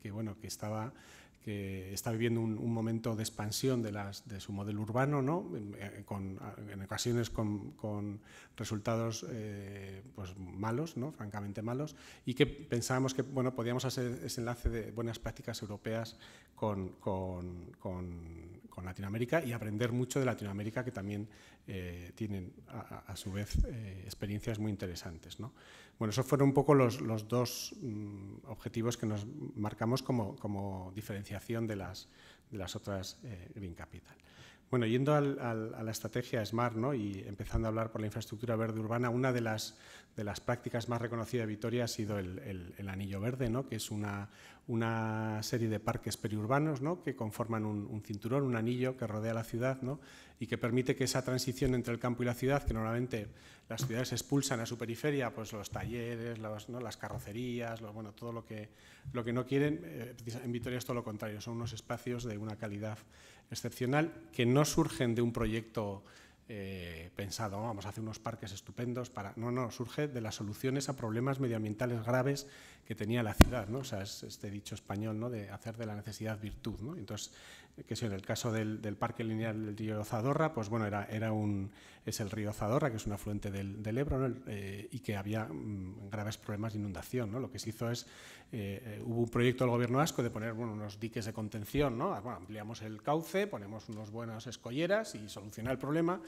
está viviendo un momento de expansión de su modelo urbano, ¿no? en ocasiones con resultados pues malos, ¿no? francamente malos, y que pensábamos que podíamos hacer ese enlace de buenas prácticas europeas con Latinoamérica y aprender mucho de Latinoamérica, que también tienen a su vez experiencias muy interesantes, ¿no? Bueno, esos fueron un poco los dos objetivos que nos marcamos como diferenciación de las otras Green Capital. Bueno, yendo a la estrategia SMART, ¿no? y empezando a hablar por la infraestructura verde urbana, una de las prácticas más reconocidas de Vitoria ha sido el Anillo Verde, ¿no? que es una serie de parques periurbanos, ¿no? que conforman un cinturón, un anillo que rodea la ciudad, ¿no? y que permite que esa transición entre el campo y la ciudad, que normalmente las ciudades expulsan a su periferia, pues los talleres, las carrocerías, todo lo que no quieren, en Vitoria es todo lo contrario, son unos espacios de una calidad excepcional que no surgen de un proyecto pensado, vamos a hacer unos parques estupendos surge de las soluciones a problemas medioambientales graves que tenía la ciudad, ¿no? O sea, es este dicho español, ¿no? de hacer de la necesidad virtud, ¿no? Entonces, que si en el caso del parque lineal del río Zadorra, pues bueno, es el río Zadorra, que es un afluente del Ebro, ¿no? Y que había graves problemas de inundación, ¿no? Lo que se hizo es, hubo un proyecto del Gobierno vasco de poner unos diques de contención, ¿no? Bueno, ampliamos el cauce, ponemos unas buenas escolleras y soluciona el problema.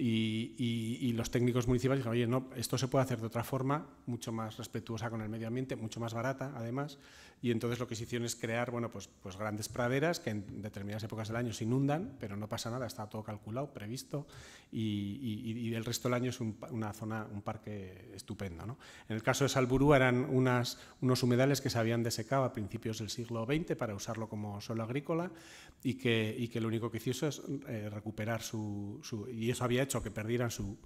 Y los técnicos municipales dijeron, oye, no, esto se puede hacer de otra forma, mucho más respetuosa con el medio ambiente, mucho más barata, además. Y entonces lo que se hicieron es crear, bueno, pues grandes praderas que en determinadas épocas del año se inundan, pero no pasa nada, está todo calculado, previsto, y el resto del año es una zona, un parque estupendo, ¿no? En el caso de Salburua eran unos humedales que se habían desecado a principios del siglo XX para usarlo como suelo agrícola y que lo único que hizo es recuperar y eso había hecho que perdieran su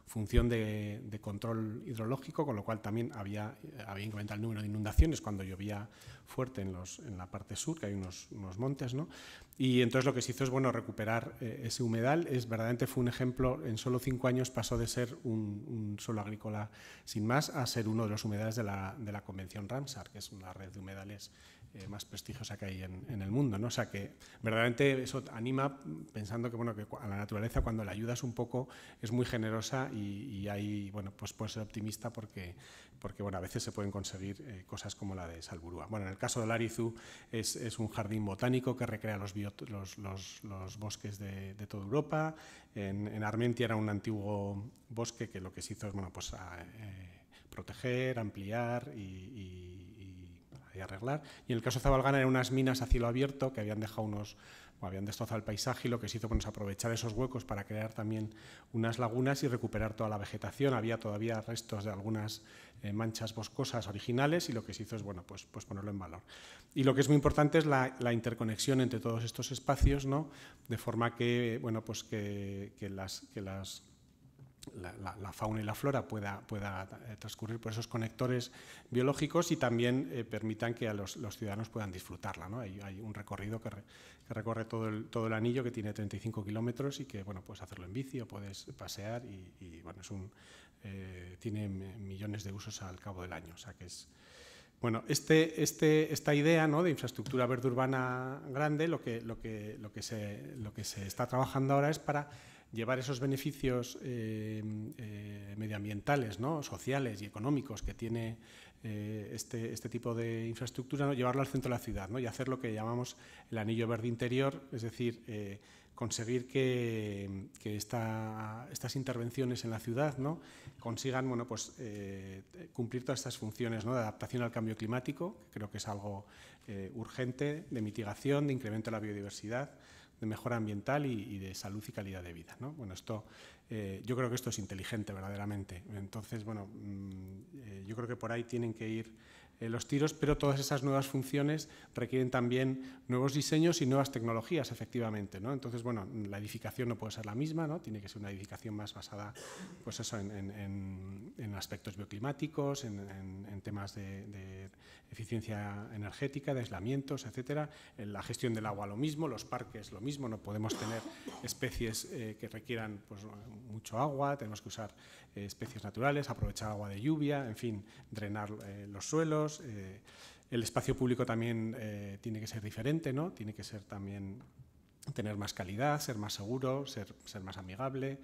función de control hidrológico, con lo cual también había incrementado el número de inundaciones cuando llovía fuerte en la parte sur, que hay unos montes, ¿no? Y entonces lo que se hizo es, bueno, recuperar ese humedal. Verdaderamente fue un ejemplo, en solo 5 años pasó de ser un suelo agrícola sin más a ser uno de los humedales de la Convención Ramsar, que es una red de humedales más prestigiosa que hay en el mundo, ¿no? O sea que verdaderamente eso anima, pensando que, bueno, que a la naturaleza cuando la ayudas un poco es muy generosa y hay, bueno, pues puedes ser optimista porque bueno, a veces se pueden conseguir cosas como la de Salburua. Bueno, en el caso del Arizu es un jardín botánico que recrea los bosques de toda Europa. En Armentia era un antiguo bosque que lo que se hizo es, bueno, pues proteger, ampliar y arreglar. Y en el caso de Zabalgana eran unas minas a cielo abierto que habían dejado habían destrozado el paisaje, y lo que se hizo fue aprovechar esos huecos para crear también unas lagunas y recuperar toda la vegetación. Había todavía restos de algunas manchas boscosas originales, y lo que se hizo es, bueno, pues ponerlo en valor. Y lo que es muy importante es la interconexión entre todos estos espacios, ¿no? De forma que, bueno, pues que la fauna y la flora pueda transcurrir por esos conectores biológicos y también permitan que a los ciudadanos puedan disfrutarla, ¿no? Hay un recorrido que recorre todo el anillo, que tiene 35 kilómetros y que, bueno, puedes hacerlo en bici o puedes pasear y bueno, tiene millones de usos al cabo del año. O sea que es... Bueno, esta idea, ¿no?, de infraestructura verde urbana grande, lo que se está trabajando ahora es para llevar esos beneficios medioambientales, ¿no?, sociales y económicos que tiene este tipo de infraestructura, ¿no?, llevarlo al centro de la ciudad, ¿no?, y hacer lo que llamamos el anillo verde interior, es decir, conseguir que estas intervenciones en la ciudad, ¿no?, consigan, bueno, pues, cumplir todas estas funciones, ¿no?, de adaptación al cambio climático, que creo que es algo urgente, de mitigación, de incremento de la biodiversidad, de mejora ambiental y de salud y calidad de vida, ¿no? Bueno, yo creo que esto es inteligente verdaderamente. Entonces, bueno, yo creo que por ahí tienen que ir los tiros, pero todas esas nuevas funciones requieren también nuevos diseños y nuevas tecnologías, efectivamente, ¿no? Entonces, bueno, la edificación no puede ser la misma, ¿no? Tiene que ser una edificación más basada, pues eso, en aspectos bioclimáticos, en temas de eficiencia energética, de aislamientos, etcétera. En la gestión del agua lo mismo, los parques lo mismo. No podemos tener especies que requieran, pues, mucho agua, tenemos que usar especies naturales, aprovechar agua de lluvia, en fin, drenar los suelos. El espacio público también tiene que ser diferente, ¿no? Tiene que ser también tener más calidad, ser más seguro, ser más amigable,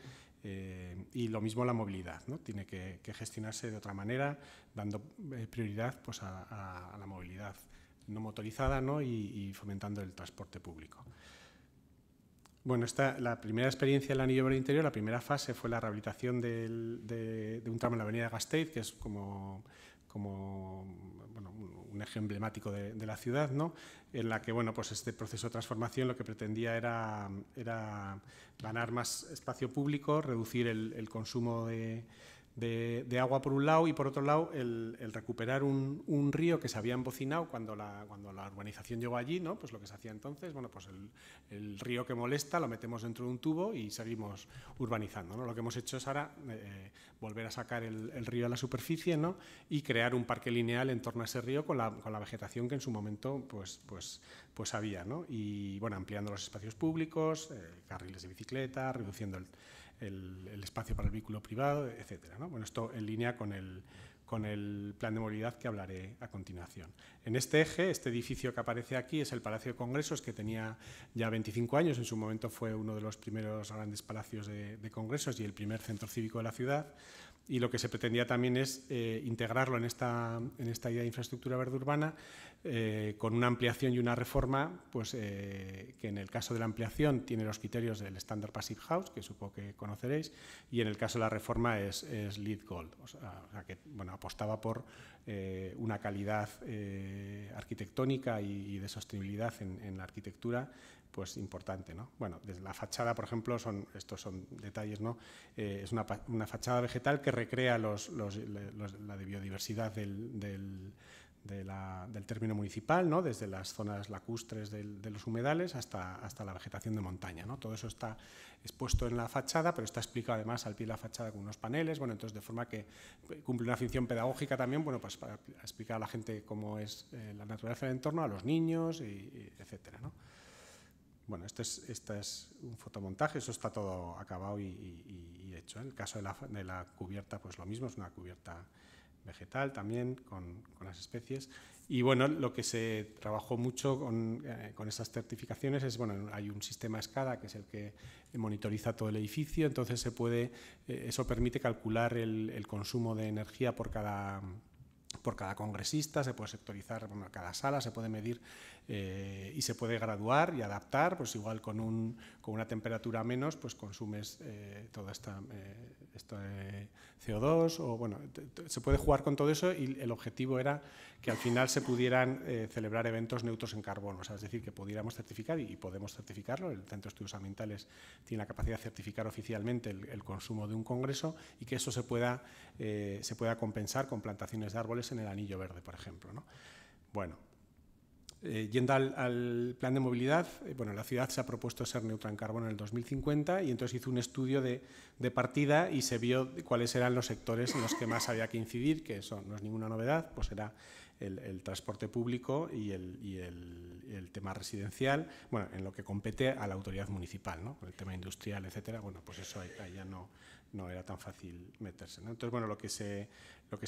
y lo mismo la movilidad, ¿no? Tiene que gestionarse de otra manera, dando prioridad, pues, a la movilidad no motorizada, ¿no?, y fomentando el transporte público. Bueno, la primera experiencia del anillo verde interior, la primera fase fue la rehabilitación de un tramo en la avenida Gasteiz, que es como bueno, un eje emblemático de la ciudad, ¿no?, en la que, bueno, pues este proceso de transformación lo que pretendía era ganar más espacio público, reducir el consumo de agua por un lado, y por otro lado el recuperar un río que se había embocinado cuando la urbanización llegó allí, ¿no? Pues lo que se hacía entonces, bueno, pues el río que molesta lo metemos dentro de un tubo y seguimos urbanizando, ¿no? Lo que hemos hecho es ahora volver a sacar el río a la superficie, ¿no?, y crear un parque lineal en torno a ese río con la vegetación que en su momento pues había, ¿no? Y, bueno, ampliando los espacios públicos, carriles de bicicleta, reduciendo el espacio para el vehículo privado, etcétera, ¿no? Bueno, esto en línea con con el plan de movilidad que hablaré a continuación. En este eje, este edificio que aparece aquí es el Palacio de Congresos, que tenía ya 25 años, en su momento fue uno de los primeros grandes palacios de congresos y el primer centro cívico de la ciudad. Y lo que se pretendía también es integrarlo en esta idea de infraestructura verde urbana con una ampliación y una reforma, pues, que en el caso de la ampliación tiene los criterios del Standard Passive House, que supongo que conoceréis, y en el caso de la reforma es LEED Gold, o sea que bueno, apostaba por una calidad arquitectónica y de sostenibilidad en la arquitectura, pues importante, ¿no? Bueno, desde la fachada, por ejemplo, estos son detalles, ¿no? Es una fachada vegetal que recrea la de biodiversidad del término municipal, ¿no? Desde las zonas lacustres de los humedales hasta la vegetación de montaña, ¿no? Todo eso está expuesto en la fachada, pero está explicado además al pie de la fachada con unos paneles, bueno, entonces de forma que cumple una función pedagógica también, bueno, pues para explicar a la gente cómo es la naturaleza del entorno, a los niños, etcétera, ¿no? Bueno, este es un fotomontaje, eso está todo acabado y hecho. En el caso de la cubierta, pues lo mismo, es una cubierta vegetal también con las especies. Y bueno, lo que se trabajó mucho con estas certificaciones es, bueno, hay un sistema SCADA que es el que monitoriza todo el edificio, entonces eso permite calcular el consumo de energía por cada congresista, se puede sectorizar, bueno, cada sala se puede medir y se puede graduar y adaptar, pues igual con una temperatura menos, pues consumes todo CO2 o bueno, se puede jugar con todo eso y el objetivo era que al final se pudieran celebrar eventos neutros en carbono, o sea, es decir, que pudiéramos certificar y podemos certificarlo, el Centro de Estudios Ambientales tiene la capacidad de certificar oficialmente el consumo de un congreso y que eso se pueda compensar con plantaciones de árboles en el anillo verde, por ejemplo, ¿no? Bueno, yendo al plan de movilidad, bueno, la ciudad se ha propuesto ser neutra en carbono en el 2050 y entonces hizo un estudio de partida y se vio cuáles eran los sectores en los que más había que incidir, que eso no es ninguna novedad, pues era el transporte público y el tema residencial, bueno, en lo que compete a la autoridad municipal, ¿no? El tema industrial, etcétera, bueno, pues eso ahí ya no era tan fácil meterse, ¿no? Entonces, bueno, lo que se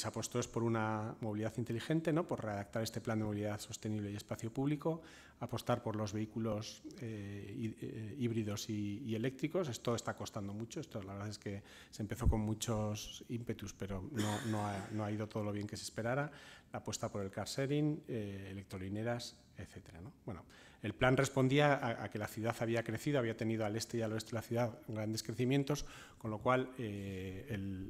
apostó es por una movilidad inteligente, ¿no? Por redactar este plan de movilidad sostenible y espacio público, apostar por los vehículos híbridos y eléctricos. Esto está costando mucho, esto la verdad es que se empezó con muchos ímpetus, pero no ha ido todo lo bien que se esperara. La apuesta por el car sharing, electrolineras, etcétera, ¿no? Bueno, el plan respondía a que la ciudad había crecido, había tenido al este y al oeste de la ciudad grandes crecimientos, con lo cual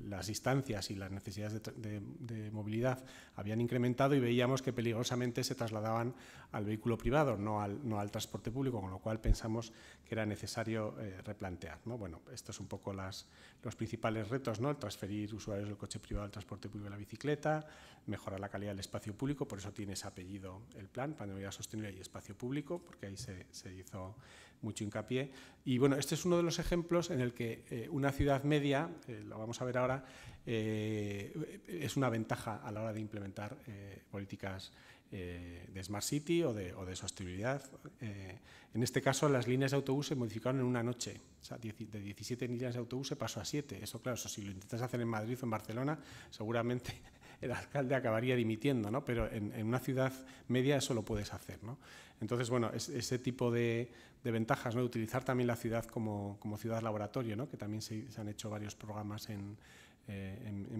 las distancias y las necesidades de movilidad habían incrementado y veíamos que peligrosamente se trasladaban al vehículo privado, no al transporte público, con lo cual pensamos que era necesario replantear, ¿no? Bueno, estos son un poco los principales retos, ¿no? El transferir usuarios del coche privado al transporte público y la bicicleta, mejorar la calidad del espacio público, por eso tiene ese apellido el plan de movilidad sostenible y espacio público, porque ahí se hizo mucho hincapié. Y bueno, este es uno de los ejemplos en el que una ciudad media, lo vamos a ver ahora, es una ventaja a la hora de implementar políticas de Smart City o de sostenibilidad. En este caso, las líneas de autobús se modificaron en una noche. O sea, de 17 líneas de autobús se pasó a 7. Eso, claro, si lo intentas hacer en Madrid o en Barcelona, seguramente el alcalde acabaría dimitiendo, ¿no? Pero en una ciudad media eso lo puedes hacer, ¿no? Entonces, bueno, ese tipo de ventajas, ¿no? De utilizar también la ciudad como ciudad laboratorio, ¿no? Que también se han hecho varios programas en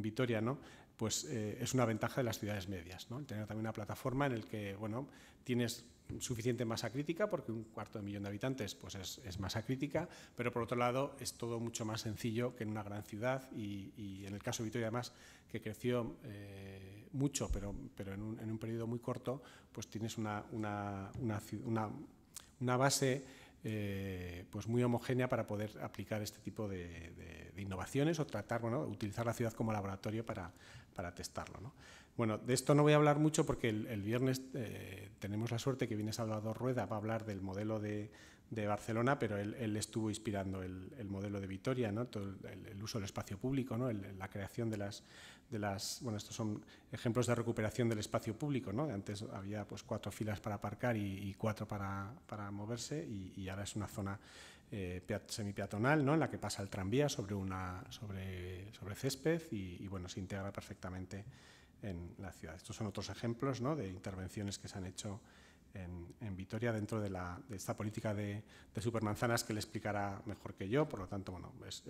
Vitoria, ¿no? Pues es una ventaja de las ciudades medias, ¿no? El tener también una plataforma en el que, bueno, tienes suficiente masa crítica, porque 250.000 de habitantes pues es masa crítica, pero por otro lado es todo mucho más sencillo que en una gran ciudad y en el caso de Vitoria además, que creció mucho, pero en un periodo muy corto, pues tienes una base pues muy homogénea para poder aplicar este tipo de innovaciones o tratar, bueno, utilizar la ciudad como laboratorio para testarlo, ¿no? Bueno, de esto no voy a hablar mucho porque el viernes tenemos la suerte que viene Salvador Rueda, va a hablar del modelo de Barcelona, pero él estuvo inspirando el modelo de Vitoria, ¿no? Todo el uso del espacio público, ¿no? La creación de las bueno, estos son ejemplos de recuperación del espacio público, ¿no? Antes había pues 4 filas para aparcar y 4 para moverse y ahora es una zona semipeatonal, ¿no? En la que pasa el tranvía sobre césped y bueno, se integra perfectamente en la ciudad. Estos son otros ejemplos, ¿no?, de intervenciones que se han hecho en Vitoria dentro de esta política de supermanzanas, que le explicará mejor que yo. Por lo tanto, bueno, es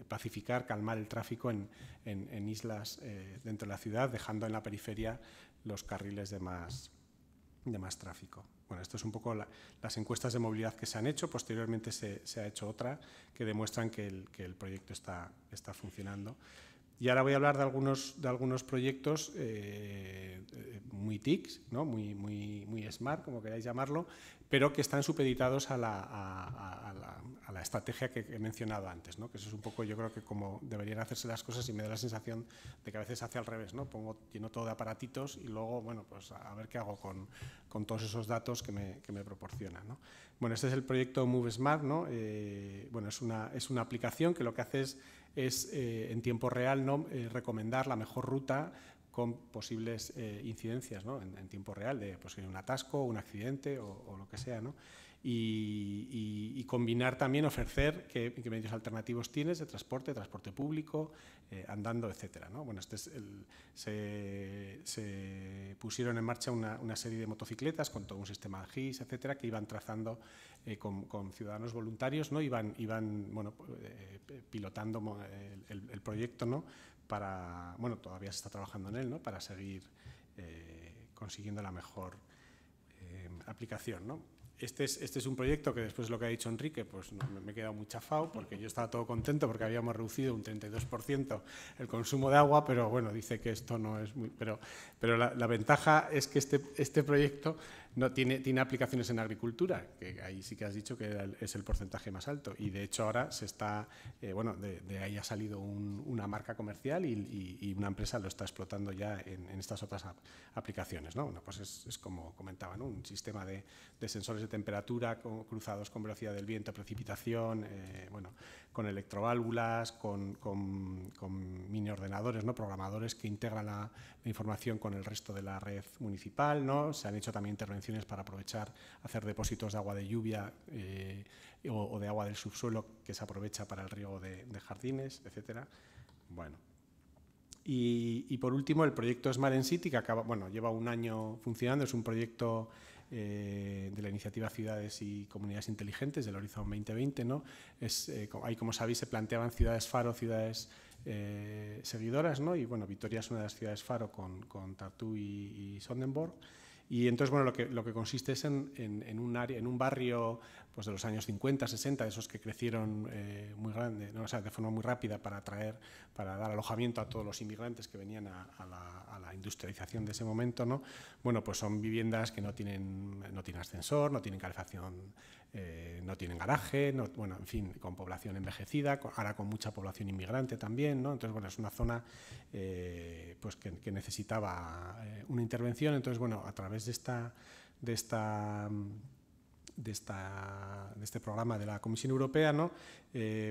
pacificar, calmar el tráfico en islas dentro de la ciudad, dejando en la periferia los carriles de más tráfico. Bueno, esto es un poco las encuestas de movilidad que se han hecho. Posteriormente se ha hecho otra que demuestran que el proyecto está funcionando. Y ahora voy a hablar de algunos proyectos muy TICs, ¿no?, muy smart, como queráis llamarlo, pero que están supeditados a la estrategia que he mencionado antes, ¿no?, que eso es un poco, yo creo que como deberían hacerse las cosas, y me da la sensación de que a veces se hace al revés, ¿no? Lleno todo de aparatitos y luego, bueno, pues a ver qué hago con todos esos datos que me proporcionan, ¿no? Bueno, este es el proyecto Move Smart, ¿no? Bueno, es una aplicación que lo que hace es en tiempo real, ¿no?, recomendar la mejor ruta con posibles incidencias, ¿no?, en tiempo real, de pues, un atasco, un accidente o lo que sea, ¿no? Y combinar también, ofrecer qué medios alternativos tienes de transporte público, andando, etcétera, ¿no? Bueno, se pusieron en marcha una serie de motocicletas con todo un sistema de GIS, etcétera, que iban trazando con ciudadanos voluntarios, ¿no? Iban bueno, pilotando el proyecto, ¿no?, para, bueno, todavía se está trabajando en él, ¿no?, para seguir consiguiendo la mejor aplicación, ¿no? Este es un proyecto que, después de lo que ha dicho Enrique, pues no, me he quedado muy chafado, porque yo estaba todo contento porque habíamos reducido un 32% el consumo de agua, pero bueno, dice que esto no es muy... Pero la ventaja es que este proyecto no tiene aplicaciones en agricultura, que ahí sí que has dicho que es el porcentaje más alto, y de hecho ahora se está, bueno, de ahí ha salido una marca comercial y una empresa lo está explotando ya en estas otras aplicaciones, ¿no? Bueno, pues es como comentaba, ¿no?, un sistema de sensores de temperatura cruzados con velocidad del viento, precipitación, bueno, con electroválvulas, con mini ordenadores, ¿no?, programadores que integran la información con el resto de la red municipal, ¿no? Se han hecho también intervenciones para aprovechar, hacer depósitos de agua de lluvia o de agua del subsuelo que se aprovecha para el riego de jardines, etcétera. Bueno. Y por último, el proyecto Smart en City, que lleva un año funcionando. Es un proyecto de la iniciativa Ciudades y Comunidades Inteligentes del Horizon 2020, ¿no? Ahí, como sabéis, se planteaban ciudades faro, ciudades seguidoras, ¿no? Y bueno, Vitoria es una de las ciudades faro con Tartu y Sonderborn. Y entonces, bueno, lo que consiste es en un barrio, pues, de los años 50, 60, de esos que crecieron muy grande, ¿no? O sea, de forma muy rápida, para dar alojamiento a todos los inmigrantes que venían a la industrialización de ese momento, ¿no? Bueno, pues son viviendas que no tienen ascensor, no tienen calefacción, no tienen garaje, bueno, en fin, con población envejecida, ahora con mucha población inmigrante también, ¿no? Entonces, bueno, es una zona pues que necesitaba una intervención. Entonces, bueno, a través de este programa de la Comisión Europea, ¿no?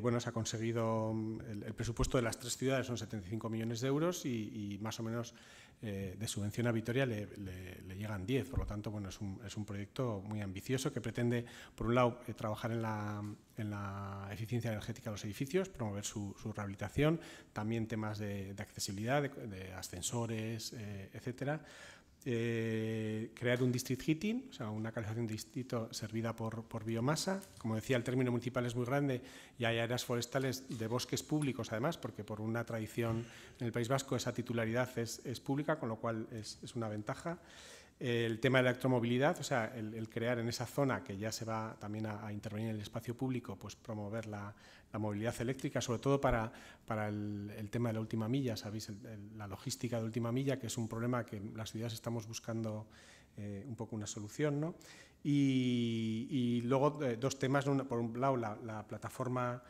Bueno, se ha conseguido el presupuesto de las 3 ciudades, son 75 millones de euros, y más o menos de subvención a Vitoria le llegan 10. Por lo tanto, bueno, es un proyecto muy ambicioso que pretende, por un lado, trabajar en la eficiencia energética de los edificios, promover su rehabilitación, también temas de accesibilidad, de ascensores, etcétera. Crear un district heating, o sea, una calefacción de distrito servida por biomasa. Como decía, el término municipal es muy grande y hay áreas forestales de bosques públicos, además, porque por una tradición en el País Vasco esa titularidad es pública, con lo cual es una ventaja. El tema de la electromovilidad, o sea, el crear en esa zona, que ya se va también a intervenir en el espacio público, pues promover la movilidad eléctrica, sobre todo para el tema de la última milla, sabéis, la logística de última milla, que es un problema que las ciudades estamos buscando un poco una solución, ¿no? Y luego dos temas, ¿no? Por un lado, una plataforma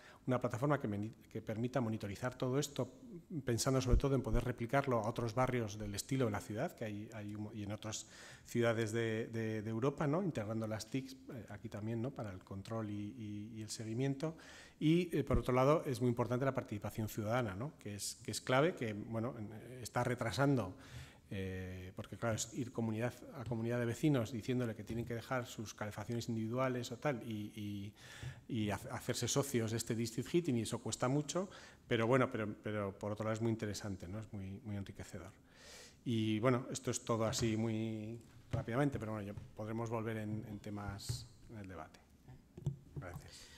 que permita monitorizar todo esto, pensando sobre todo en poder replicarlo a otros barrios del estilo de la ciudad, que hay y en otras ciudades de Europa, ¿no? Integrando las TICs aquí también, ¿no? Para el control y el seguimiento. Y por otro lado, es muy importante la participación ciudadana, ¿no? que es clave, que bueno, está retrasando porque claro, es ir comunidad a comunidad de vecinos diciéndole que tienen que dejar sus calefacciones individuales o tal y hacerse socios de este district heating, y eso cuesta mucho, pero bueno, pero por otro lado es muy interesante, ¿no? Es muy enriquecedor. Y bueno, esto es todo así muy rápidamente, pero bueno, ya podremos volver en temas en el debate. Gracias.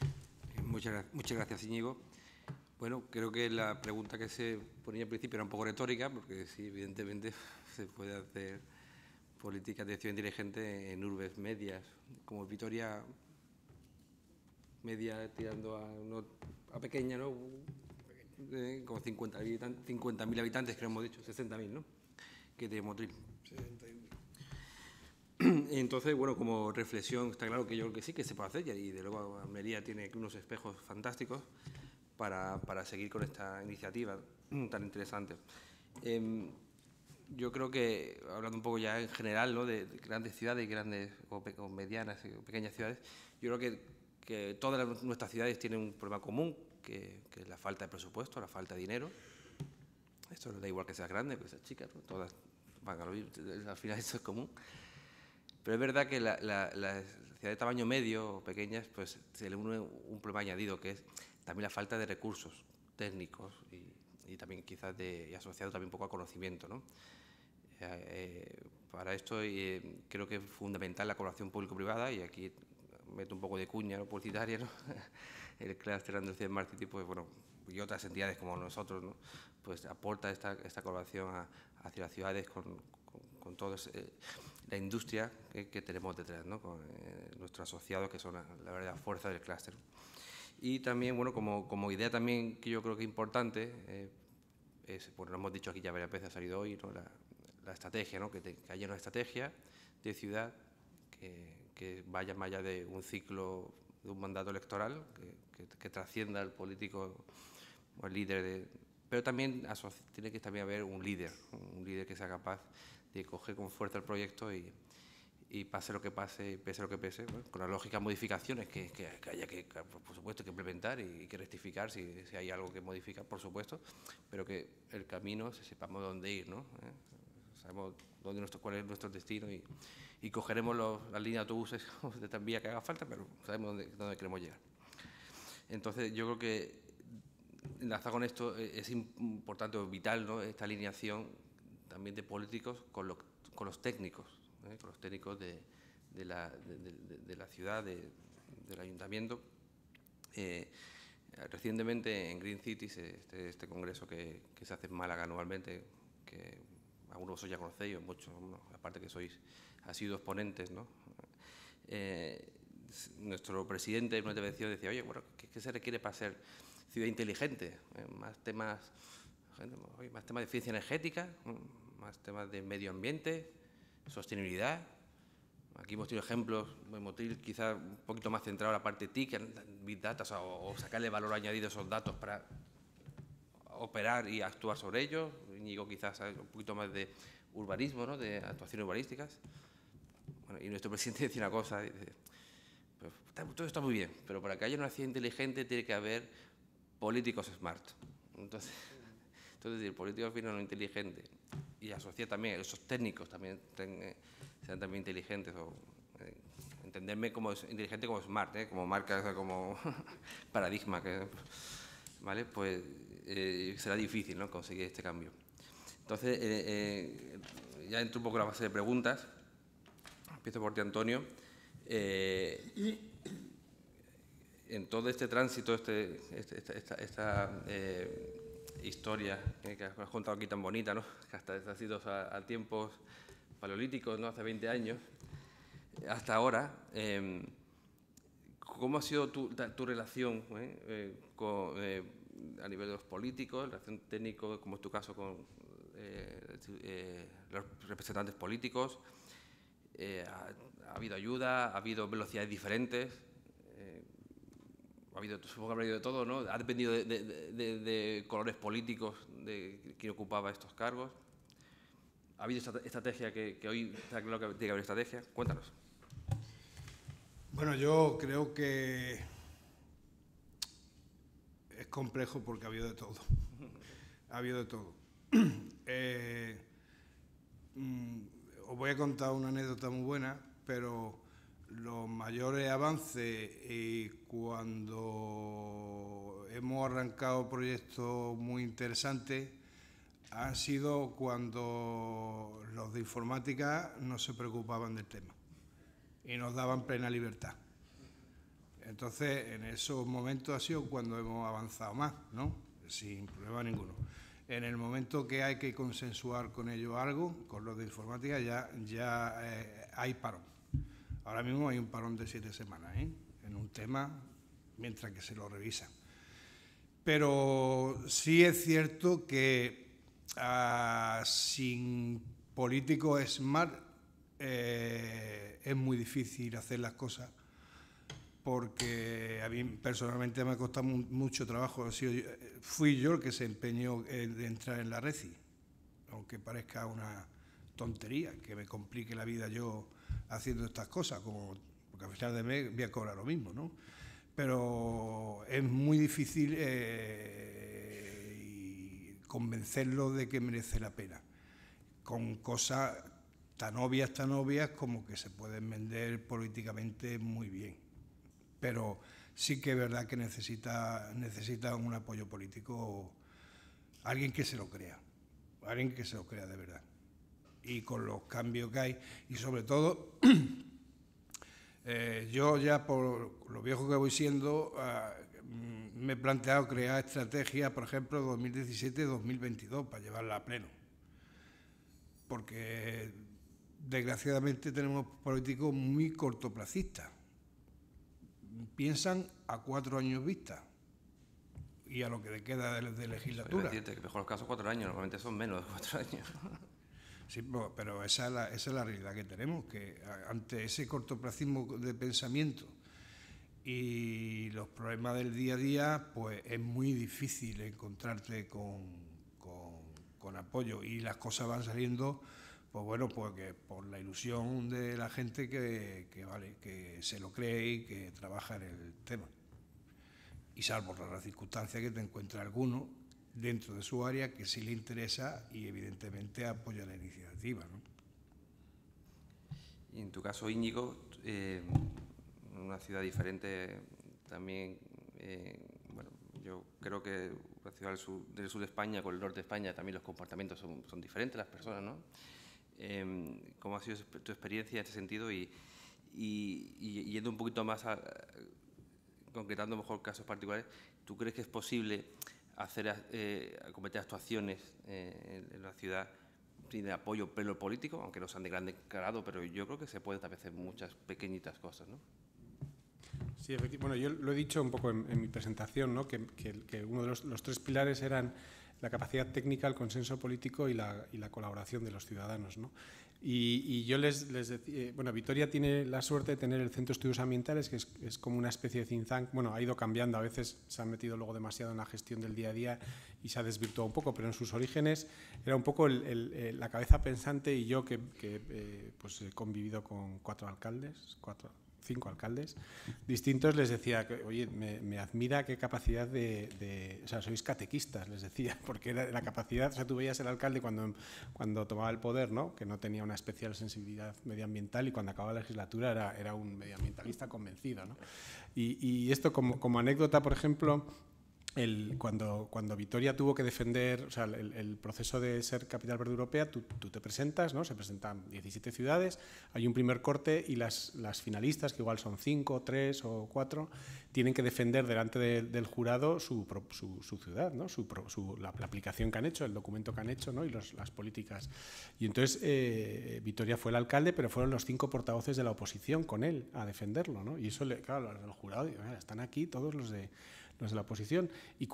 Muchas gracias, Íñigo. Bueno, creo que la pregunta que se ponía al principio era un poco retórica, porque sí, evidentemente se puede hacer políticas de ciudad inteligente en urbes medias, como Vitoria media tirando a pequeña, ¿no? Como 50.000 habitantes, que hemos dicho, 60.000, ¿no? Que de Motril. 61.000. Entonces, bueno, como reflexión, está claro que yo creo que sí que se puede hacer, y de luego Almería tiene unos espejos fantásticos para seguir con esta iniciativa tan interesante. Yo creo que, hablando un poco ya en general, ¿no?, de grandes ciudades, grandes o medianas o pequeñas ciudades, yo creo que todas nuestras ciudades tienen un problema común, que es la falta de presupuesto, la falta de dinero. Esto no da igual que seas grande, que seas chica, ¿no? Todas van a lo mismo, al final eso es común. Pero es verdad que las ciudades de tamaño medio o pequeñas, pues se le une un problema añadido, que es también la falta de recursos técnicos y también quizás asociado también un poco a conocimiento, ¿no? Para esto creo que es fundamental la colaboración público-privada, y aquí meto un poco de cuña, ¿no?, publicitaria, ¿no? El Cluster Andalucía Smart City, pues bueno, y otras entidades como nosotros, ¿no?, pues aporta esta colaboración hacia las ciudades con toda la industria que tenemos detrás, ¿no?, con nuestros asociados, que son la verdadera fuerza del clúster. Y también, bueno, como idea también que yo creo que es importante, bueno, lo hemos dicho aquí ya varias veces, ha salido hoy, ¿no?, la estrategia, ¿no?, que haya una estrategia de ciudad que vaya más allá de un ciclo, de un mandato electoral, que trascienda al político o el líder, pero también tiene que también haber un líder que sea capaz de coger con fuerza el proyecto y pase lo que pase, pese lo que pese, bueno, con las lógicas modificaciones que haya que, por supuesto, que implementar y que rectificar si hay algo que modificar, por supuesto, pero que el camino sepamos dónde ir, ¿no? Sabemos cuál es nuestro destino y cogeremos la línea de autobuses de tranvía que haga falta, pero sabemos dónde queremos llegar. Entonces, yo creo que enlazado con esto es importante o vital, ¿no?, esta alineación también de políticos con los técnicos, con los técnicos de la ciudad, del ayuntamiento. Recientemente en Green Cities, este congreso que se hace en Málaga anualmente, que algunos de vosotros ya conocéis, o muchos, aparte que sois asiduos ponentes, ¿no? Nuestro presidente en una intervención decía, oye, bueno, ¿qué se requiere para ser ciudad inteligente? Más temas de eficiencia energética, más temas de medio ambiente, sostenibilidad. Aquí hemos tenido ejemplos, en Motril quizás un poquito más centrado en la parte TIC, en Big Data, o sacarle valor añadido a esos datos para operar y actuar sobre ellos. Íñigo quizás un poquito más de urbanismo, ¿no?, de actuaciones urbanísticas. Bueno, y nuestro presidente decía una cosa, dice, pues, todo está muy bien, pero para que haya una ciudad inteligente tiene que haber políticos smart. Entonces el político al final no inteligente y asociar también esos técnicos también sean también inteligentes, o entenderme como inteligente como smart, como marca, como paradigma, ¿vale? Pues será difícil, ¿no?, conseguir este cambio. Entonces, ya entro un poco en la fase de preguntas. Empiezo por ti, Antonio. En todo este tránsito, esta historia que has contado aquí tan bonita, ¿no?, que hasta ha sido a tiempos paleolíticos, ¿no?, hace 20 años, hasta ahora, ¿cómo ha sido tu relación a nivel de los políticos, relación técnico, como es tu caso con los representantes políticos? ¿Ha habido ayuda? ¿Ha habido velocidades diferentes? Supongo que ha habido de todo, ¿no? ¿Ha dependido de colores políticos de quien ocupaba estos cargos? ¿Ha habido estrategia que hoy está claro que tiene que haber estrategia? Cuéntanos. Bueno, yo creo que es complejo porque ha habido de todo. Ha habido de todo. os voy a contar una anécdota muy buena, pero los mayores avances cuando hemos arrancado proyectos muy interesantes han sido cuando los de informática no se preocupaban del tema y nos daban plena libertad. Entonces, en esos momentos ha sido cuando hemos avanzado más, ¿no? Sin problema ninguno. En el momento que hay que consensuar con ellos algo, con los de informática, ya hay parón. Ahora mismo hay un parón de 7 semanas, en un tema, mientras que se lo revisan. Pero sí es cierto que sin políticos smart es muy difícil hacer las cosas, porque a mí personalmente me ha costado mucho trabajo. Fui yo el que se empeñó de entrar en la RECI, aunque parezca una tontería, que me complique la vida yo haciendo estas cosas, porque al final de mes voy a cobrar lo mismo, ¿no? Pero es muy difícil convencerlo de que merece la pena, con cosas tan obvias como que se pueden vender políticamente muy bien. Pero sí que es verdad que necesita un apoyo político, alguien que se lo crea de verdad. Y con los cambios que hay, y sobre todo, yo ya por lo viejo que voy siendo, me he planteado crear estrategias, por ejemplo, 2017-2022, para llevarla a pleno. Porque desgraciadamente tenemos políticos muy cortoplacistas. Piensan a 4 años vista y a lo que le queda de legislatura. Es decir, que mejor los casos 4 años, normalmente son menos de 4 años. Sí, pero esa es la realidad que tenemos, que ante ese cortoplacismo de pensamiento y los problemas del día a día, pues es muy difícil encontrarte con apoyo, y las cosas van saliendo, pues bueno, porque por la ilusión de la gente que se lo cree y que trabaja en el tema. Y salvo las circunstancias que te encuentra alguno dentro de su área que sí le interesa y evidentemente apoya la iniciativa, ¿no? Y en tu caso, Íñigo, en una ciudad diferente también, bueno, yo creo que la ciudad del sur de España con el norte de España también los comportamientos son diferentes, las personas, ¿no? ¿Cómo ha sido tu experiencia en este sentido? Y yendo un poquito más concretando mejor casos particulares, ¿tú crees que es posible cometer actuaciones en la ciudad sin apoyo pleno político, aunque no sean de gran calado, pero yo creo que se puede también hacer muchas pequeñitas cosas, ¿no? Sí, efectivamente. Bueno, yo lo he dicho un poco en mi presentación, ¿no? que uno de los 3 pilares eran la capacidad técnica, el consenso político y la colaboración de los ciudadanos, ¿no? Y yo les decía, bueno, Vitoria tiene la suerte de tener el Centro de Estudios Ambientales, que es como una especie de think tank. Bueno, ha ido cambiando, a veces se han metido luego demasiado en la gestión del día a día y se ha desvirtuado un poco, pero en sus orígenes era un poco la cabeza pensante, y yo que pues he convivido con 5 alcaldes distintos, les decía que, oye, me admira qué capacidad o sea, sois catequistas, les decía, porque era la capacidad, o sea, tú veías el alcalde cuando tomaba el poder, ¿no? Que no tenía una especial sensibilidad medioambiental, y cuando acababa la legislatura era un medioambientalista convencido, ¿no? Y esto como anécdota, por ejemplo, cuando Vitoria tuvo que defender, o sea, el proceso de ser capital verde europea, tú te presentas, ¿no? Se presentan 17 ciudades, hay un primer corte, y las finalistas, que igual son 5, 3 o 4, tienen que defender delante del jurado su ciudad, ¿no? La aplicación que han hecho, el documento que han hecho, ¿no? Y las políticas. Y entonces Vitoria fue el alcalde, pero fueron los 5 portavoces de la oposición con él a defenderlo, ¿no? Y eso, claro, el jurado, están aquí todos los de la oposición, y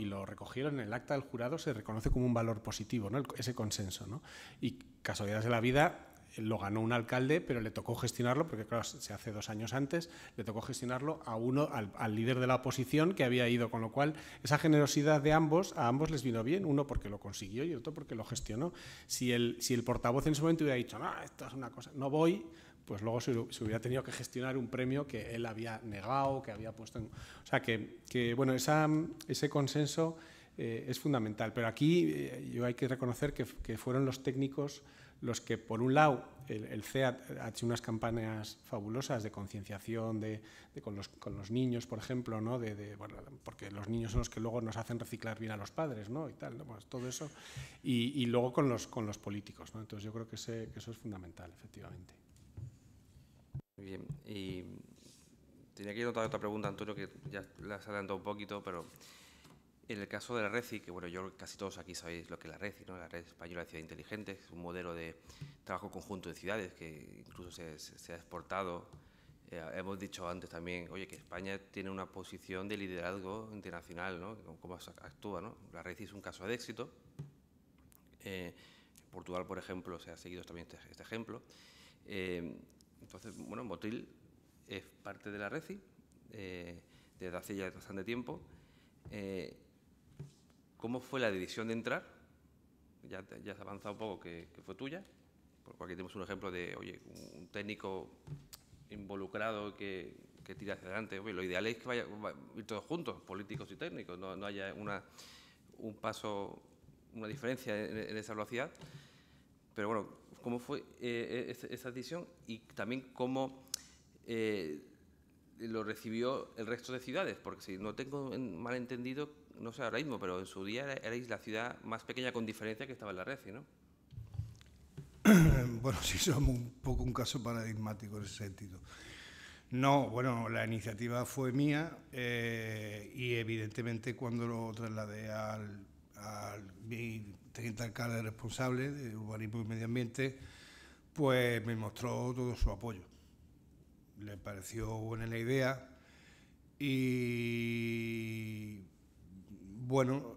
lo recogieron en el acta del jurado, se reconoce como un valor positivo, ¿no? Ese consenso, ¿no? Y casualidades de la vida, lo ganó un alcalde, pero le tocó gestionarlo, porque claro, se hace 2 años antes, le tocó gestionarlo al líder de la oposición, que había ido, con lo cual esa generosidad de a ambos les vino bien, uno porque lo consiguió y otro porque lo gestionó. Si el portavoz en ese momento hubiera dicho, no, esto es una cosa, no voy, pues luego se hubiera tenido que gestionar un premio que él había negado, que había puesto en... O sea, que bueno, ese consenso es fundamental. Pero aquí yo hay que reconocer que fueron los técnicos los que, por un lado, el CEAT ha hecho unas campañas fabulosas de concienciación con los niños, por ejemplo, ¿no? Bueno, porque los niños son los que luego nos hacen reciclar bien a los padres, ¿no? Y tal, ¿no? Pues todo eso. Y luego con los políticos, ¿no? Entonces yo creo que eso es fundamental, efectivamente. Muy bien. Y tenía que anotar otra pregunta, Antonio, que ya la has adelantado un poquito, pero en el caso de la RECI, que bueno, yo casi todos aquí sabéis lo que es la RECI, ¿no? La Red Española de Ciudad Inteligente, es un modelo de trabajo conjunto de ciudades que incluso se ha exportado. Hemos dicho antes también, oye, que España tiene una posición de liderazgo internacional, ¿no? Cómo actúa, ¿no? La RECI es un caso de éxito. Portugal, por ejemplo, se ha seguido también este ejemplo. Entonces, bueno, Motril es parte de la RECI desde hace ya bastante tiempo. ¿Cómo fue la decisión de entrar? Ya has avanzado un poco que fue tuya, porque aquí tenemos un ejemplo de, oye, un técnico involucrado que tira hacia adelante. Oye, lo ideal es que vaya ir todos juntos, políticos y técnicos, no haya un paso, una diferencia en esa velocidad. Pero bueno, ¿cómo fue esa decisión y también cómo lo recibió el resto de ciudades? Porque si no tengo mal entendido, no sé ahora mismo, pero en su día erais la ciudad más pequeña con diferencia que estaba en la RECI, ¿no? Bueno, sí, somos un poco un caso paradigmático en ese sentido. No, bueno, la iniciativa fue mía y evidentemente cuando lo trasladé al mi teniente alcalde responsable de urbanismo y medio ambiente, pues me mostró todo su apoyo. Le pareció buena la idea y bueno,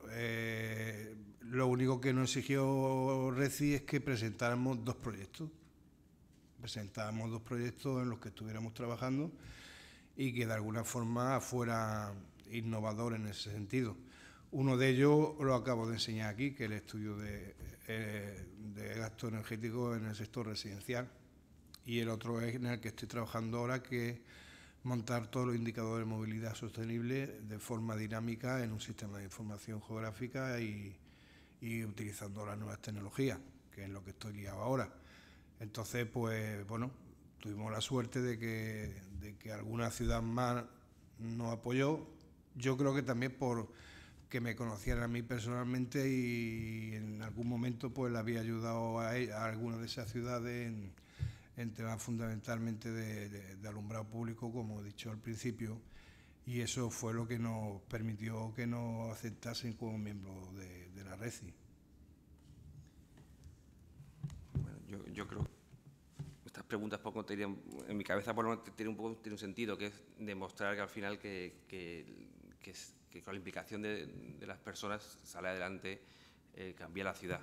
lo único que nos exigió RECI es que presentáramos dos proyectos. Presentábamos dos proyectos en los que estuviéramos trabajando y que de alguna forma fuera innovador en ese sentido. Uno de ellos lo acabo de enseñar aquí, que es el estudio de gasto energético en el sector residencial. Y el otro es en el que estoy trabajando ahora, que es montar todos los indicadores de movilidad sostenible de forma dinámica en un sistema de información geográfica y utilizando las nuevas tecnologías, que es lo que estoy liado ahora. Entonces, pues bueno, tuvimos la suerte de que alguna ciudad más nos apoyó. Yo creo que también por que me conocieran a mí personalmente y en algún momento pues le había ayudado a algunas de esas ciudades en temas fundamentalmente de alumbrado público, como he dicho al principio, y eso fue lo que nos permitió que nos aceptasen como miembros de la RECI. Bueno, yo creo que estas preguntas poco en mi cabeza tiene un sentido, que es demostrar que al final que con la implicación de las personas sale adelante, cambia la ciudad,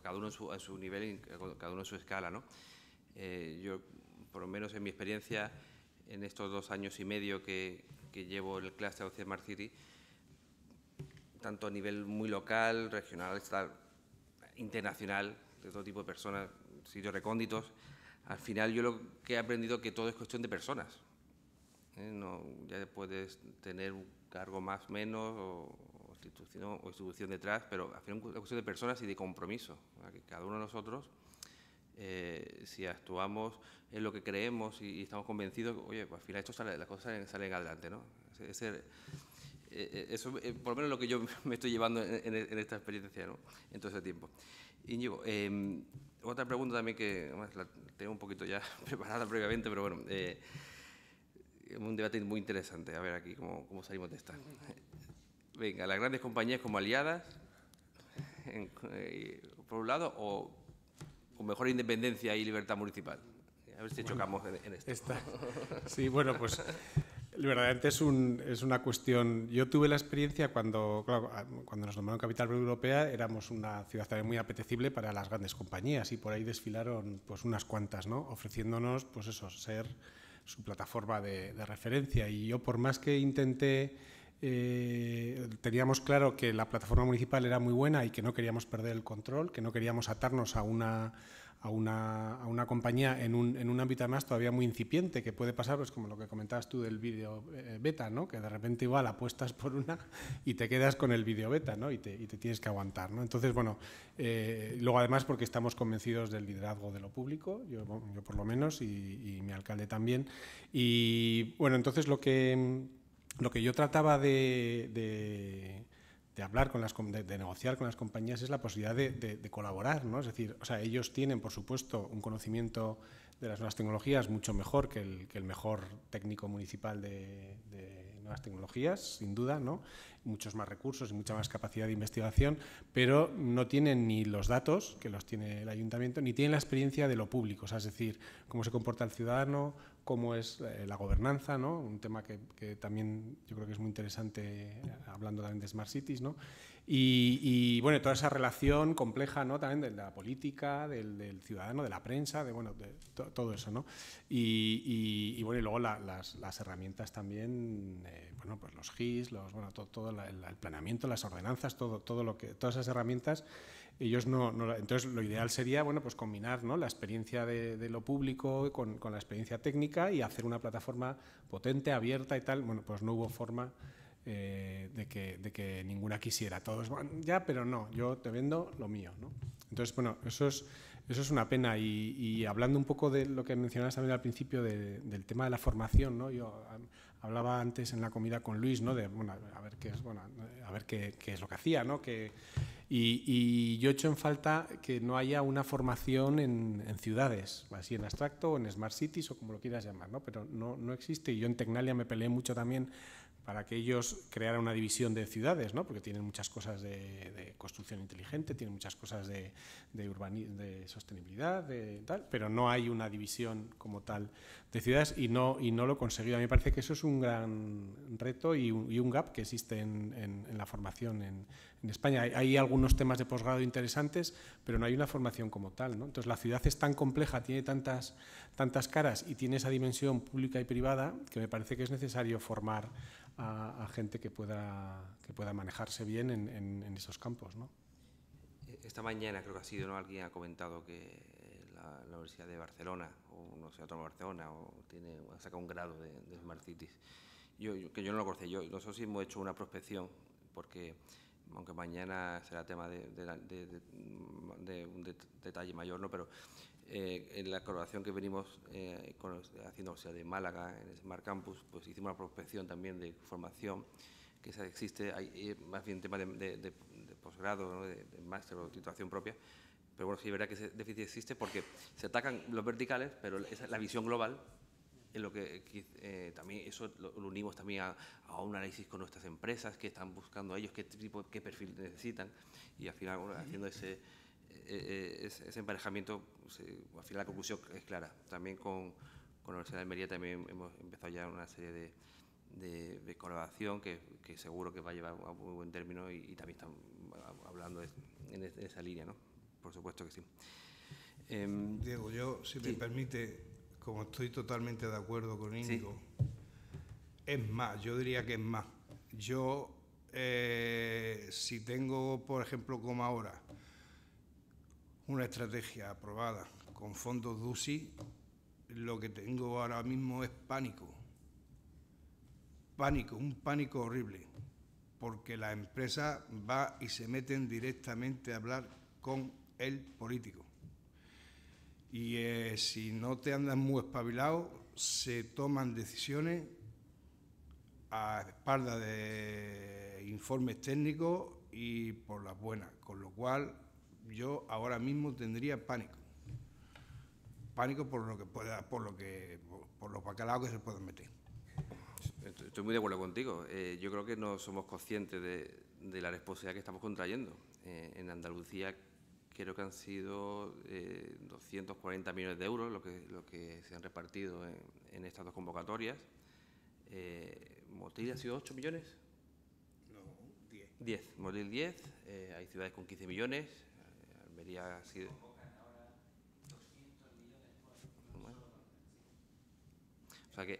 cada uno en su nivel y cada uno en su escala, ¿no? Yo, por lo menos en mi experiencia, en estos 2 años y medio que llevo el clúster de Smart City, tanto a nivel muy local, regional, internacional, de todo tipo de personas, sitios recónditos, al final yo lo que he aprendido es que todo es cuestión de personas. No, ya puedes tener un cargo más, menos, o institución detrás, pero al final es cuestión de personas y de compromiso. Que cada uno de nosotros, si actuamos en lo que creemos y estamos convencidos, oye, pues al final las cosas salen adelante, ¿no? Eso por lo menos lo que yo me estoy llevando en esta experiencia, ¿no? En todo ese tiempo. Íñigo, otra pregunta también que además la tengo un poquito ya preparada previamente, pero bueno, es un debate muy interesante. A ver aquí cómo salimos de esta. Venga, las grandes compañías como aliadas, por un lado, o con mejor independencia y libertad municipal. A ver si chocamos en esto. Sí, bueno, pues verdaderamente es una cuestión. Yo tuve la experiencia cuando nos nombraron Capital Verde Europea, éramos una ciudad también muy apetecible para las grandes compañías y por ahí desfilaron pues unas cuantas, ¿no? Ofreciéndonos, pues eso, ser su plataforma de referencia. Y yo, por más que intenté, teníamos claro que la plataforma municipal era muy buena y que no queríamos perder el control, que no queríamos atarnos a a una compañía en un ámbito además todavía muy incipiente, que puede pasar, pues como lo que comentabas tú del vídeo beta, ¿no? Que de repente igual apuestas por una y te quedas con el vídeo beta, ¿no? y te tienes que aguantar, ¿no? Entonces, bueno, luego además porque estamos convencidos del liderazgo de lo público, yo por lo menos y mi alcalde también. Y bueno, entonces lo que yo trataba de hablar de negociar con las compañías es la posibilidad de colaborar, ¿no? Es decir, o sea, ellos tienen, por supuesto, un conocimiento de las nuevas tecnologías mucho mejor que el mejor técnico municipal de nuevas tecnologías, sin duda, ¿no? Muchos más recursos y mucha más capacidad de investigación, pero no tienen ni los datos, que los tiene el ayuntamiento, ni tienen la experiencia de lo público, o sea, es decir, cómo se comporta el ciudadano, cómo es la gobernanza, ¿no? Un tema que también yo creo que es muy interesante hablando también de Smart Cities, ¿no? Y bueno, toda esa relación compleja, ¿no? También de la política, del ciudadano, de la prensa, de todo eso, ¿no? Y bueno, y luego las herramientas también, bueno, pues los GIS, todo el planeamiento, las ordenanzas, todas esas herramientas. Ellos entonces lo ideal sería, bueno, pues combinar, ¿no? La experiencia de lo público con la experiencia técnica y hacer una plataforma potente, abierta y tal. Bueno, pues no hubo forma de que ninguna quisiera. Todos van ya, pero no, yo te vendo lo mío, ¿no? Entonces, bueno, eso es una pena. Y hablando un poco de lo que mencionabas también al principio del tema de la formación, ¿no? Yo hablaba antes en la comida con Luis, ¿no? De, bueno, a ver qué es lo que hacía, ¿no? Y yo echo en falta que no haya una formación en ciudades, así en abstracto o en Smart Cities o como lo quieras llamar, ¿no? Pero no existe. Y yo en Tecnalia me peleé mucho también para que ellos crearan una división de ciudades, ¿no? Porque tienen muchas cosas de construcción inteligente, tienen muchas cosas de sostenibilidad, de tal, pero no hay una división como tal de ciudades y no lo he conseguido. A mí me parece que eso es un gran reto y un gap que existe en la formación en España. Hay algunos temas de posgrado interesantes, pero no hay una formación como tal, ¿no? Entonces la ciudad es tan compleja, tiene tantas caras y tiene esa dimensión pública y privada que me parece que es necesario formar a gente que pueda manejarse bien en esos campos, ¿no? Esta mañana creo que ha sido, ¿no? Alguien ha comentado que la Universidad de Barcelona, o no sé, otra Barcelona, ha sacado un grado de Smart Cities. Que yo no lo conocía. Nosotros sí hemos hecho una prospección, porque aunque mañana será tema de un detalle mayor, ¿no? Pero en la colaboración que venimos haciendo, o sea, de Málaga, en Smart Campus, pues hicimos una prospección también de formación, que existe, hay más bien tema de posgrado, ¿no? de máster o titulación propia, pero bueno, sí es verdad que ese déficit existe porque se atacan los verticales, pero la visión global es lo que también eso lo unimos también a un análisis con nuestras empresas que están buscando a ellos qué perfil necesitan, y al final, bueno, haciendo ese emparejamiento, pues, al final la conclusión es clara. También con la Universidad de Almería también hemos empezado ya una serie de colaboración que seguro que va a llevar a muy buen término y también están hablando en esa línea, ¿no? Por supuesto que sí. Diego, yo, si me permite, como estoy totalmente de acuerdo con Íñigo, sí. Es más, yo diría que es más. Yo, si tengo, por ejemplo, como ahora, una estrategia aprobada con fondos DUSI, lo que tengo ahora mismo es pánico. Un pánico horrible, porque la empresa va y se meten directamente a hablar con el político. Y si no te andas muy espabilado, se toman decisiones a espaldas de informes técnicos y por las buenas, con lo cual yo ahora mismo tendría pánico por los bacalaos que se pueden meter. Estoy muy de acuerdo contigo. Yo creo que no somos conscientes de la responsabilidad que estamos contrayendo. En Andalucía creo que han sido 240 millones de euros lo que se han repartido en estas dos convocatorias. ¿Motril ha sido 8 millones? No, 10. 10. Motril 10. Hay ciudades con 15 millones. Almería ha sido... O sea que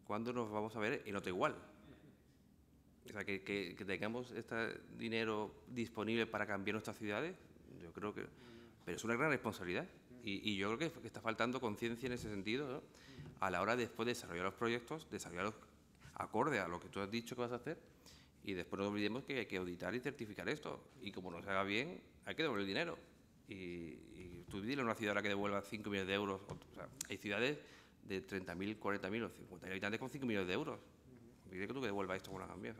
¿cuándo nos vamos a ver en otro igual? O sea, que tengamos este dinero disponible para cambiar nuestras ciudades, yo creo que... Pero es una gran responsabilidad y yo creo que está faltando conciencia en ese sentido, ¿no? A la hora de después de desarrollar los proyectos, desarrollarlos acorde a lo que tú has dicho que vas a hacer y después no olvidemos que hay que auditar y certificar esto y como no se haga bien, hay que devolver el dinero. Y tú dile a una ciudad a la que devuelva 5 millones de euros, o sea, hay ciudades de 30.000, 40.000 o 50.000 habitantes con 5 millones de euros. Dile que tú que devuelvas esto con la cambia.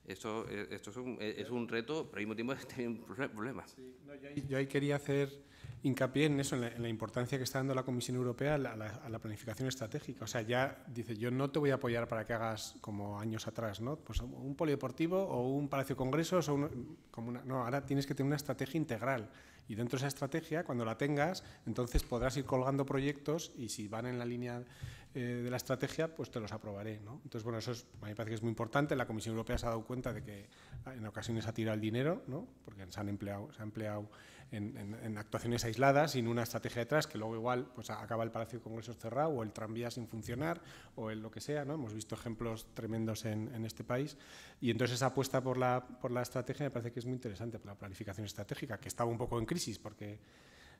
Esto es un reto, pero al mismo tiempo es también un problema. Sí, no, yo ahí quería hacer hincapié en eso, en la importancia que está dando la Comisión Europea a la planificación estratégica. O sea, ya dice, yo no te voy a apoyar para que hagas como años atrás, ¿no? Pues un polideportivo o un palacio de congresos o no, ahora tienes que tener una estrategia integral. Y dentro de esa estrategia, cuando la tengas, entonces podrás ir colgando proyectos y si van en la línea de la estrategia, pues te los aprobaré, ¿no? Entonces, bueno, eso a mí me parece que es muy importante. La Comisión Europea se ha dado cuenta de que en ocasiones ha tirado el dinero, ¿no? Porque se ha empleado en actuaciones aisladas, sin una estrategia detrás, que luego igual pues acaba el Palacio de Congresos cerrado o el tranvía sin funcionar o lo que sea, ¿no? Hemos visto ejemplos tremendos en este país y entonces esa apuesta por la estrategia me parece que es muy interesante, por la planificación estratégica, que estaba un poco en crisis porque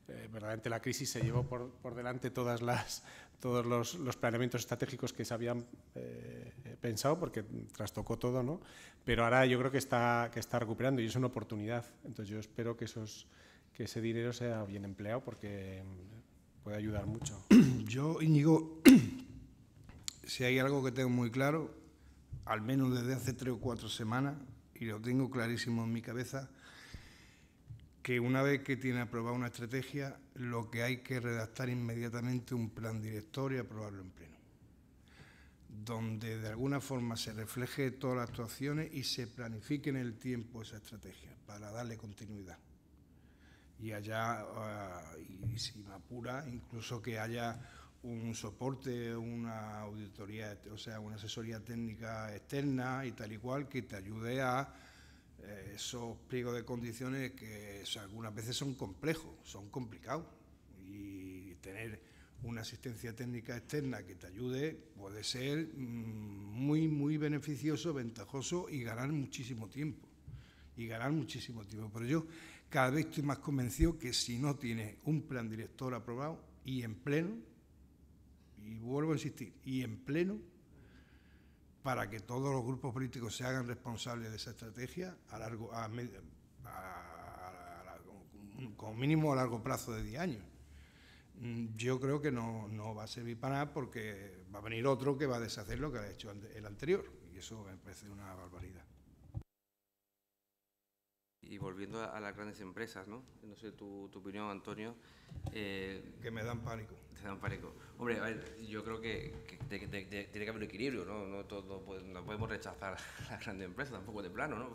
verdaderamente la crisis se llevó por delante todos los planeamientos estratégicos que se habían pensado porque trastocó todo, ¿no? Pero ahora yo creo que está recuperando y es una oportunidad. Entonces yo espero que ese dinero sea bien empleado porque puede ayudar mucho. Yo, Íñigo, si hay algo que tengo muy claro, al menos desde hace 3 o 4 semanas, y lo tengo clarísimo en mi cabeza, que una vez que tiene aprobada una estrategia, lo que hay que redactar inmediatamente un plan director y aprobarlo en pleno, donde de alguna forma se refleje todas las actuaciones y se planifique en el tiempo esa estrategia para darle continuidad. Y allá, y si me apura, incluso que haya un soporte, una auditoría, o sea, una asesoría técnica externa y tal y cual que te ayude a esos pliegos de condiciones que algunas veces son complejos, son complicados y tener una asistencia técnica externa que te ayude puede ser muy, muy beneficioso, ventajoso y ganar muchísimo tiempo. Pero yo cada vez estoy más convencido que si no tienes un plan director aprobado y en pleno, y vuelvo a insistir, y en pleno, para que todos los grupos políticos se hagan responsables de esa estrategia como mínimo a largo plazo de 10 años. Yo creo que no va a servir para nada porque va a venir otro que va a deshacer lo que ha hecho el anterior y eso me parece una barbaridad. Y volviendo a las grandes empresas, ¿no? No sé tu opinión, Antonio. Que me dan pánico. Te dan pánico. Hombre, a ver, yo creo que tiene que haber un equilibrio, ¿no? No podemos rechazar a las grandes empresas, tampoco de plano, ¿no?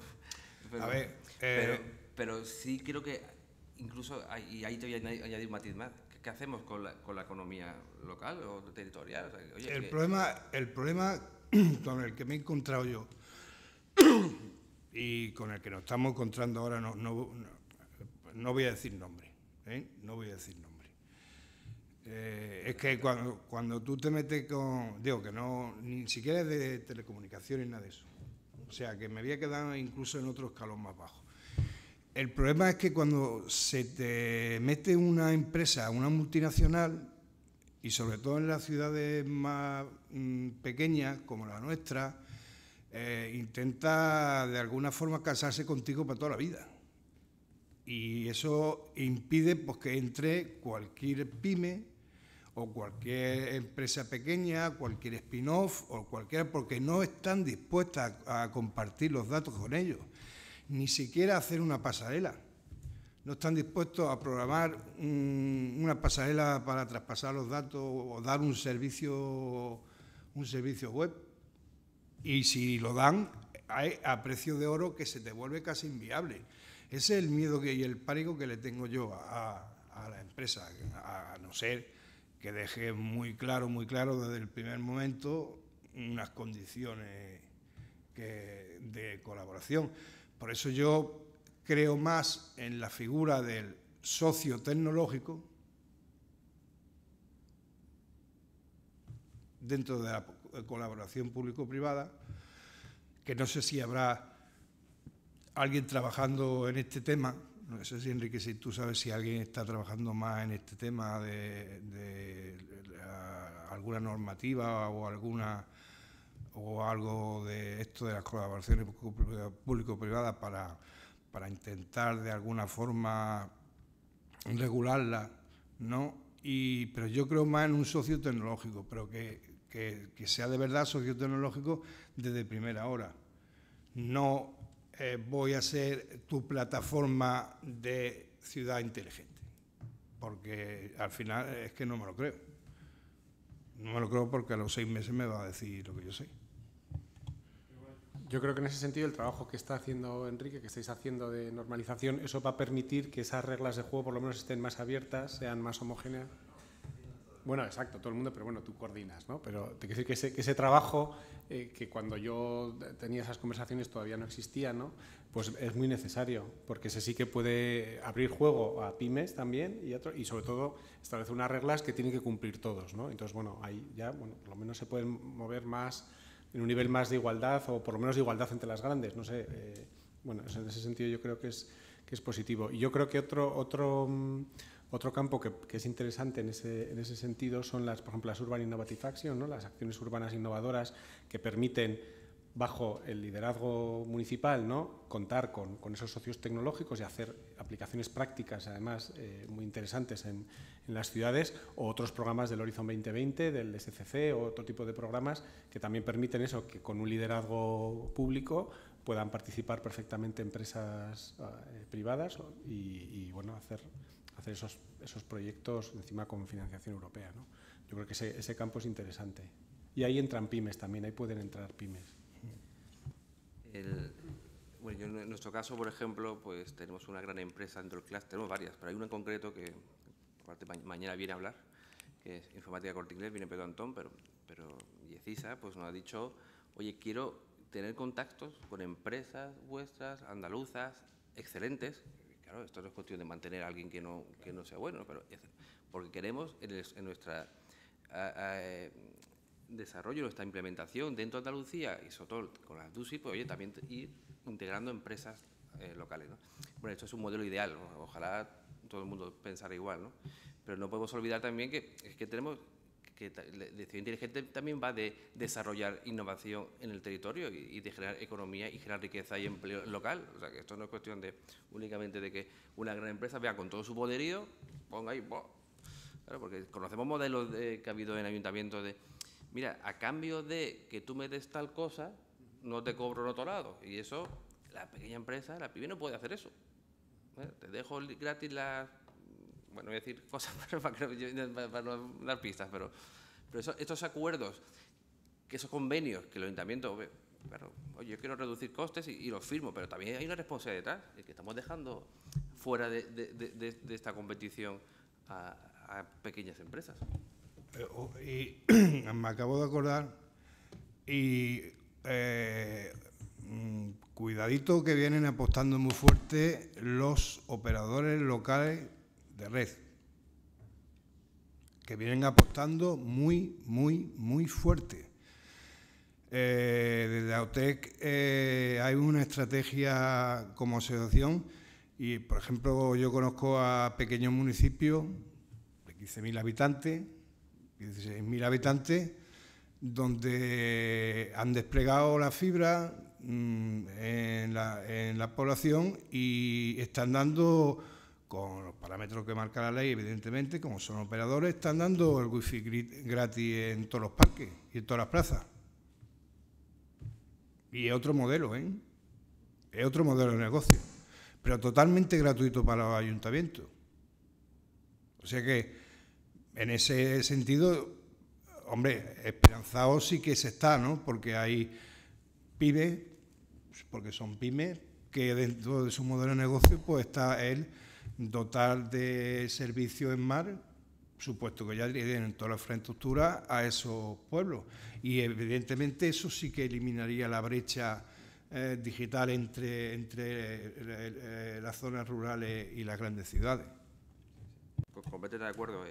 Pero sí creo que incluso, y ahí te voy a añadir un matiz más, ¿qué hacemos con la economía local o territorial? O sea, oye, el problema con el que me he encontrado yo y con el que nos estamos encontrando ahora, no voy a decir nombre, no voy a decir nombre. Es que cuando tú te metes con... Digo que no, ni siquiera es de telecomunicaciones, nada de eso. O sea, que me había quedado incluso en otro escalón más bajo. El problema es que cuando se te mete una empresa, una multinacional, y sobre todo en las ciudades más pequeñas, como la nuestra, intenta de alguna forma casarse contigo para toda la vida. Y eso impide pues, que entre cualquier pyme o cualquier empresa pequeña, cualquier spin-off o cualquiera, porque no están dispuestas a compartir los datos con ellos, ni siquiera a hacer una pasarela. No están dispuestos a programar una pasarela para traspasar los datos o dar un servicio web. Y si lo dan a precio de oro que se te vuelve casi inviable. Ese es el miedo y el pánico que le tengo yo a la empresa, a no ser que deje muy claro desde el primer momento unas condiciones de colaboración. Por eso yo creo más en la figura del socio tecnológico dentro de la colaboración público-privada que no sé si habrá alguien trabajando en este tema. No sé si, Enrique, si tú sabes si alguien está trabajando más en este tema de alguna normativa o algo de esto de las colaboraciones público-privadas para intentar de alguna forma regularla, ¿no? Pero yo creo más en un socio tecnológico, pero que sea de verdad socio tecnológico desde primera hora. No voy a ser tu plataforma de ciudad inteligente, porque al final es que no me lo creo. No me lo creo porque a los 6 meses me va a decir lo que yo sé. Yo creo que en ese sentido el trabajo que está haciendo Enrique, que estáis haciendo de normalización, eso va a permitir que esas reglas de juego por lo menos estén más abiertas, sean más homogéneas. Bueno, exacto, todo el mundo, pero bueno, tú coordinas, ¿no? Pero te quiero decir que ese trabajo, que cuando yo tenía esas conversaciones todavía no existía, ¿no? Pues es muy necesario, porque ese sí que puede abrir juego a pymes también y sobre todo establecer unas reglas que tienen que cumplir todos, ¿no? Entonces, bueno, ahí ya, bueno, por lo menos se pueden mover más en un nivel más de igualdad o por lo menos de igualdad entre las grandes, no sé. Bueno, en ese sentido yo creo que es positivo. Y yo creo que otro campo que es interesante en ese sentido son por ejemplo, las Urban Innovative Action, ¿no? Las acciones urbanas innovadoras que permiten, bajo el liderazgo municipal, ¿no? Contar con esos socios tecnológicos y hacer aplicaciones prácticas, además, muy interesantes en las ciudades, o otros programas del Horizon 2020, del SCC, o otro tipo de programas que también permiten eso, que con un liderazgo público puedan participar perfectamente empresas privadas y bueno, hacer esos proyectos encima con financiación europea, ¿no? Yo creo que ese campo es interesante. Y ahí entran pymes también, ahí pueden entrar pymes. Bueno, yo en nuestro caso, por ejemplo, pues tenemos una gran empresa dentro del clúster, tenemos varias, pero hay una en concreto que aparte mañana viene a hablar, que es Informática Corte Inglés, viene Pedro Antón, pero Yecisa pues nos ha dicho, oye, quiero tener contactos con empresas vuestras, andaluzas, excelentes. Claro, esto no es cuestión de mantener a alguien que no sea bueno, pero porque queremos en nuestra desarrollo, nuestra implementación dentro de Andalucía y sobre todo con las DUSI, pues oye, también ir integrando empresas locales, ¿no? Bueno, esto es un modelo ideal, ¿no? Ojalá todo el mundo pensara igual, ¿no? Pero no podemos olvidar también que tenemos que la ciudad inteligente también va de desarrollar innovación en el territorio y de generar economía y generar riqueza y empleo local. O sea, que esto no es cuestión únicamente de que una gran empresa vea con todo su poderío, ponga ahí, ¡boh! Claro, porque conocemos modelos que ha habido en ayuntamientos de, mira, a cambio de que tú me des tal cosa, no te cobro en otro lado. Y eso, la pequeña empresa, la pyme no puede hacer eso. Te dejo gratis bueno, voy a decir cosas para no dar pistas, pero estos acuerdos, que esos convenios que los ayuntamientos, claro, oye, yo quiero reducir costes y los firmo, pero también hay una responsabilidad detrás, que estamos dejando fuera de esta competición a pequeñas empresas. Y me acabo de acordar, cuidadito que vienen apostando muy fuerte los operadores locales de red, que vienen apostando muy, muy, muy fuerte. Desde AOTEC hay una estrategia como asociación y, por ejemplo, yo conozco a pequeños municipios de 15.000 habitantes, 16.000 habitantes, donde han desplegado la fibra en la población y están dando, con los parámetros que marca la ley, evidentemente, como son operadores, están dando el wifi gratis en todos los parques y en todas las plazas. Y es otro modelo, ¿eh? Es otro modelo de negocio, pero totalmente gratuito para los ayuntamientos. O sea que, en ese sentido, hombre, esperanzado sí que se está, ¿no? Porque hay pymes, porque son pymes, que dentro de su modelo de negocio pues está el dotar de servicios en mar, supuesto que ya tienen toda la infraestructura a esos pueblos. Y evidentemente eso sí que eliminaría la brecha digital entre las zonas rurales y las grandes ciudades. Completamente de acuerdo.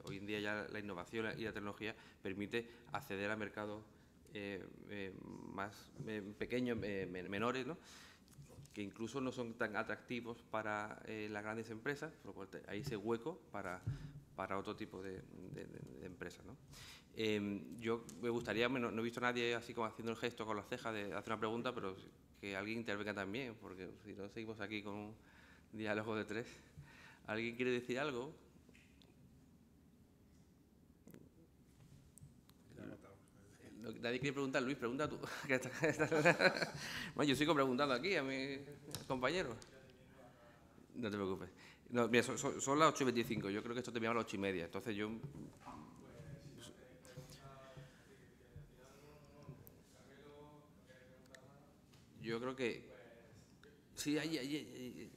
Hoy en día ya la innovación y la tecnología permite acceder a mercados más pequeños, menores, ¿no? Que incluso no son tan atractivos para las grandes empresas, por lo cual hay ese hueco para otro tipo de empresas, ¿no? Yo me gustaría, no he visto a nadie así como haciendo el gesto con las cejas de hacer una pregunta, pero que alguien intervenga también, porque si no seguimos aquí con un diálogo de tres. ¿Alguien quiere decir algo? Nadie quiere preguntar. Luis, pregunta tú. Bueno, yo sigo preguntando aquí a mis compañeros. No te preocupes. No, mira, son las 8:25. Yo creo que esto terminaba a las 8:30. Entonces yo... Yo creo que... Sí, ahí.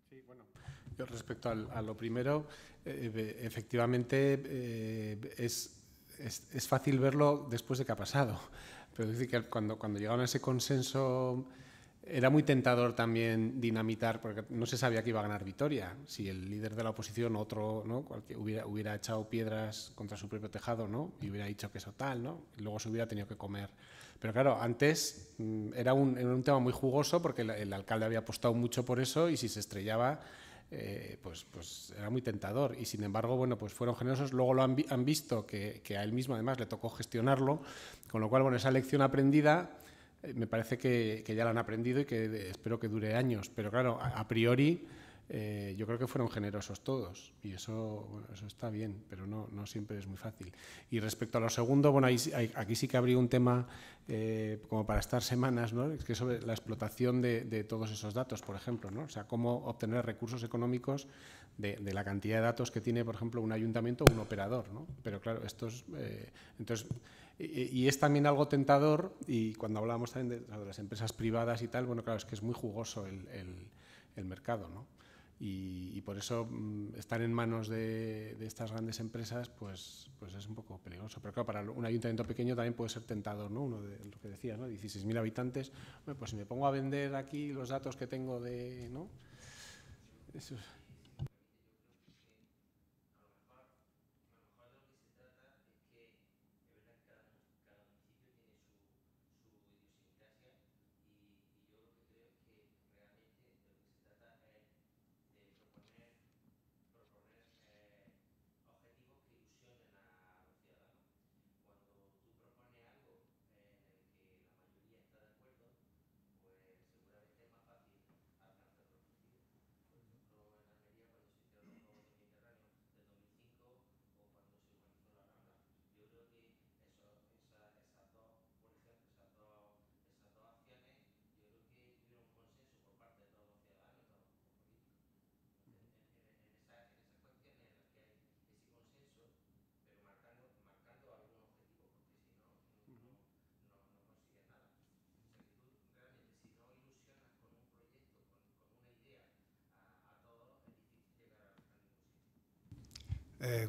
Sí, bueno, yo respecto a lo primero, efectivamente es fácil verlo después de que ha pasado, pero es decir que cuando llegaron a ese consenso era muy tentador también dinamitar, porque no se sabía que iba a ganar Vitoria. Si el líder de la oposición, otro, ¿no? hubiera echado piedras contra su propio tejado, ¿no? Y hubiera dicho que eso tal, ¿no? Y luego se hubiera tenido que comer. Pero claro, antes era un tema muy jugoso porque el alcalde había apostado mucho por eso y si se estrellaba, pues era muy tentador. Y sin embargo, bueno, pues fueron generosos. Luego lo han visto que a él mismo además le tocó gestionarlo, con lo cual, bueno, esa lección aprendida me parece que ya la han aprendido y que espero que dure años. Pero claro, a priori yo creo que fueron generosos todos y eso, bueno, eso está bien, pero no siempre es muy fácil. Y respecto a lo segundo, bueno, aquí sí que habría un tema como para estar semanas, ¿no? Es que sobre la explotación de todos esos datos, por ejemplo, ¿no? O sea, cómo obtener recursos económicos de la cantidad de datos que tiene, por ejemplo, un ayuntamiento o un operador, ¿no? Pero claro, estos... entonces... Y es también algo tentador, y cuando hablábamos también de las empresas privadas y tal, bueno, claro, es que es muy jugoso el mercado, ¿no? Y por eso estar en manos de estas grandes empresas pues es un poco peligroso. Pero claro, para un ayuntamiento pequeño también puede ser tentador, ¿no? Uno de lo que decía, ¿no? 16.000 habitantes, bueno, pues si me pongo a vender aquí los datos que tengo de... ¿no? Eso es...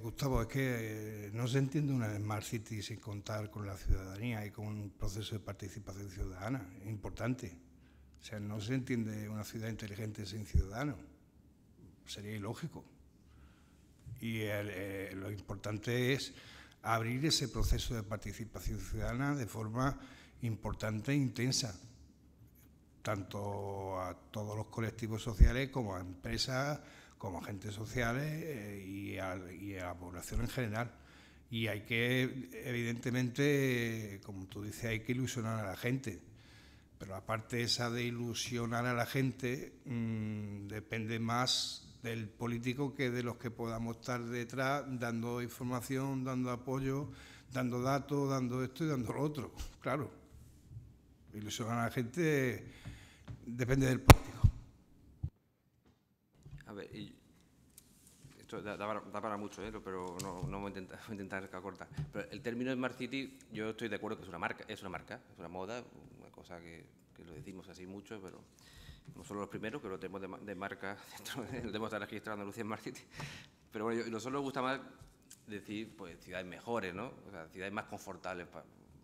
Gustavo, es que no se entiende una Smart City sin contar con la ciudadanía y con un proceso de participación ciudadana. Es importante. O sea, no se entiende una ciudad inteligente sin ciudadanos. Sería ilógico. Y lo importante es abrir ese proceso de participación ciudadana de forma importante e intensa, tanto a todos los colectivos sociales como a empresas, como agentes sociales y a la población en general. Y hay que, evidentemente, como tú dices, hay que ilusionar a la gente. Pero aparte esa de ilusionar a la gente, depende más del político que de los que podamos estar detrás dando información, dando apoyo, dando datos, dando esto y dando lo otro. Claro, ilusionar a la gente depende del político. A ver, esto da para mucho, pero no voy a intentar acortar. Pero el término Smart City, yo estoy de acuerdo que es una marca, es una moda, una cosa que lo decimos así mucho, pero no solo los primeros, que lo tenemos de marca, lo tenemos registrado en Andalucía Smart City. Pero bueno, a nosotros nos gusta más decir pues, ciudades mejores, ¿no? O sea, ciudades más confortables,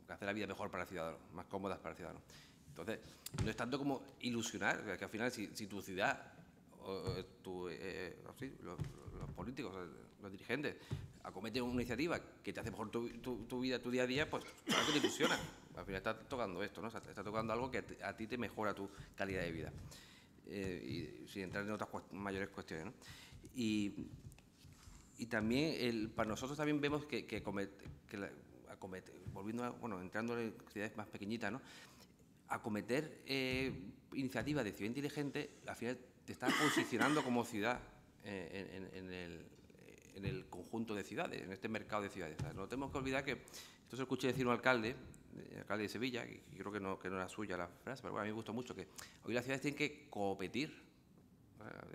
que hacer la vida mejor para el ciudadano, más cómodas para el ciudadano. Entonces, no es tanto como ilusionar, que al final si tu ciudad, los políticos, los dirigentes, acometen una iniciativa que te hace mejor tu vida, tu día a día, pues claro que te ilusiona. Al final está tocando esto, ¿no? O sea, está tocando algo que a ti te mejora tu calidad de vida. Y sin entrar en otras mayores cuestiones, ¿no? Y también, para nosotros también vemos volviendo entrando en ciudades más pequeñitas, ¿no? Acometer iniciativas de ciudad inteligente, al final te está posicionando como ciudad en el conjunto de ciudades, en este mercado de ciudades. O sea, no tenemos que olvidar que, esto se lo escuché decir un alcalde de Sevilla, y creo que no era suya la frase, pero bueno, a mí me gustó mucho, que hoy las ciudades tienen que competir.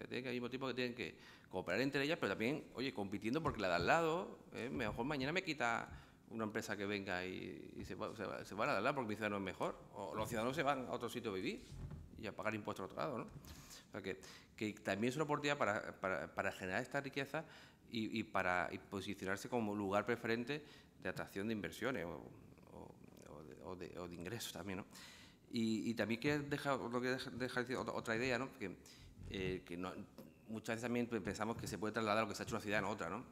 Tienen que, al mismo tiempo que tienen que cooperar entre ellas, pero también, oye, compitiendo porque la de al lado, mejor mañana me quita una empresa que venga y se va a la de al lado porque mi ciudad no es mejor. O los ciudadanos se van a otro sitio a vivir y a pagar impuestos a otro lado, ¿no? O sea, que también es una oportunidad para generar esta riqueza y posicionarse como lugar preferente de atracción de inversiones o de ingresos también, ¿no? Y también quiero dejar otra idea, ¿no? Que muchas veces también pensamos que se puede trasladar lo que se ha hecho una ciudad en otra, ¿no?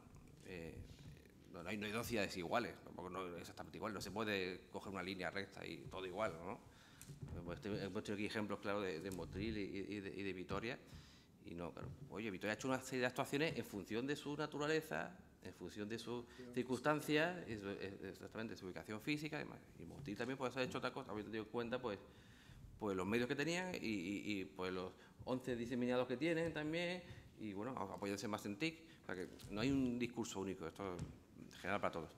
No hay dos ciudades iguales, tampoco no es exactamente igual, no se puede coger una línea recta y todo igual, ¿no? Hemos tenido aquí ejemplos claros de Motril y de Vitoria, y no, claro, oye, Vitoria ha hecho una serie de actuaciones en función de su naturaleza, en función de sus circunstancias, exactamente, de su ubicación física y demás. Y Motril también puede haber hecho otra cosa, habiendo tenido en cuenta pues los medios que tenían y pues los 11 diseminados que tienen también, y bueno, apoyarse más en TIC. O sea que no hay un discurso único, esto es general para todos.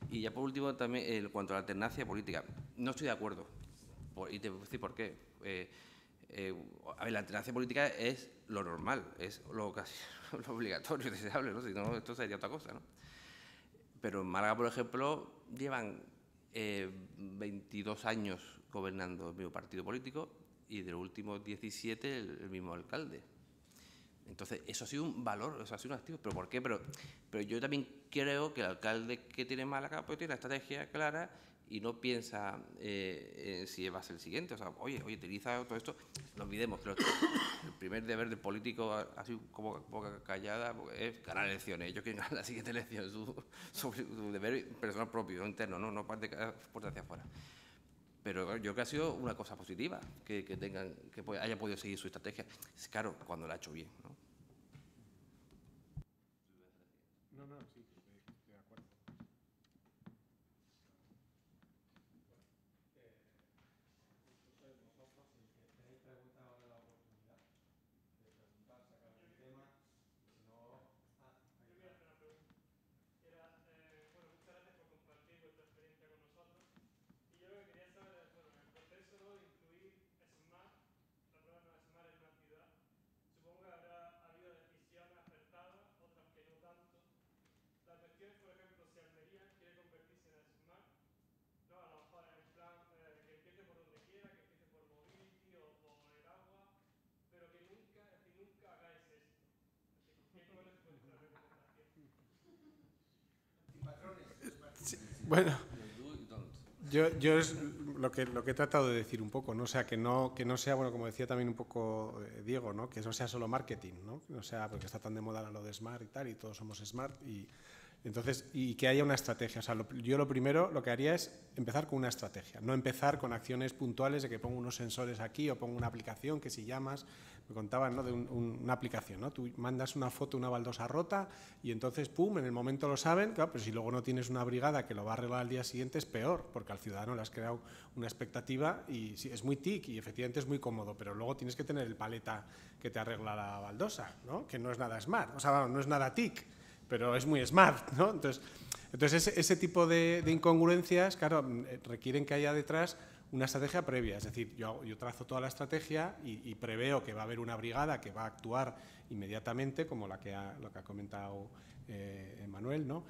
Y ya por último, también en cuanto a la alternancia política, no estoy de acuerdo, y te voy a decir por qué. A ver, la alternancia política es lo normal, es lo obligatorio, deseable, ¿no? Si no, esto sería otra cosa, ¿no? Pero en Málaga, por ejemplo, llevan 22 años gobernando el mismo partido político y de los últimos 17 el mismo alcalde. Entonces, eso ha sido un valor, eso ha sido un activo. ¿Pero por qué? Pero yo también creo que el alcalde que tiene Málaga pues tiene una estrategia clara y no piensa si va a ser el siguiente. O sea, oye, utiliza todo esto. No olvidemos que el primer deber del político, así como boca callada, es ganar elecciones. Ellos quieren ganar la siguiente elección, su deber personal propio, no interno, no parte hacia afuera. Pero yo creo que ha sido una cosa positiva que haya podido seguir su estrategia. Es claro, cuando la ha hecho bien, ¿no? No, sí, estoy de acuerdo. Bueno, yo es lo que he tratado de decir un poco, ¿no? O sea, que no sea, bueno, como decía también un poco Diego, ¿no? Que no sea solo marketing, ¿no? No sea porque está tan de moda lo de smart y tal, y todos somos smart, y entonces, y que haya una estrategia. O sea, yo lo primero lo que haría es empezar con una estrategia, no empezar con acciones puntuales de que pongo unos sensores aquí o pongo una aplicación que si llamas, me contaban, ¿no? De una aplicación, ¿no? Tú mandas una foto de una baldosa rota y entonces, pum, en el momento lo saben, claro, pero si luego no tienes una brigada que lo va a arreglar al día siguiente es peor, porque al ciudadano le has creado una expectativa y sí, es muy TIC y efectivamente es muy cómodo, pero luego tienes que tener el paleta que te arregla la baldosa, ¿no? Que no es nada smart, o sea, no es nada TIC, pero es muy smart, ¿no? Entonces ese tipo de incongruencias, claro, requieren que haya detrás una estrategia previa, es decir, yo trazo toda la estrategia y preveo que va a haber una brigada que va a actuar inmediatamente, como lo que ha comentado Manuel, ¿no?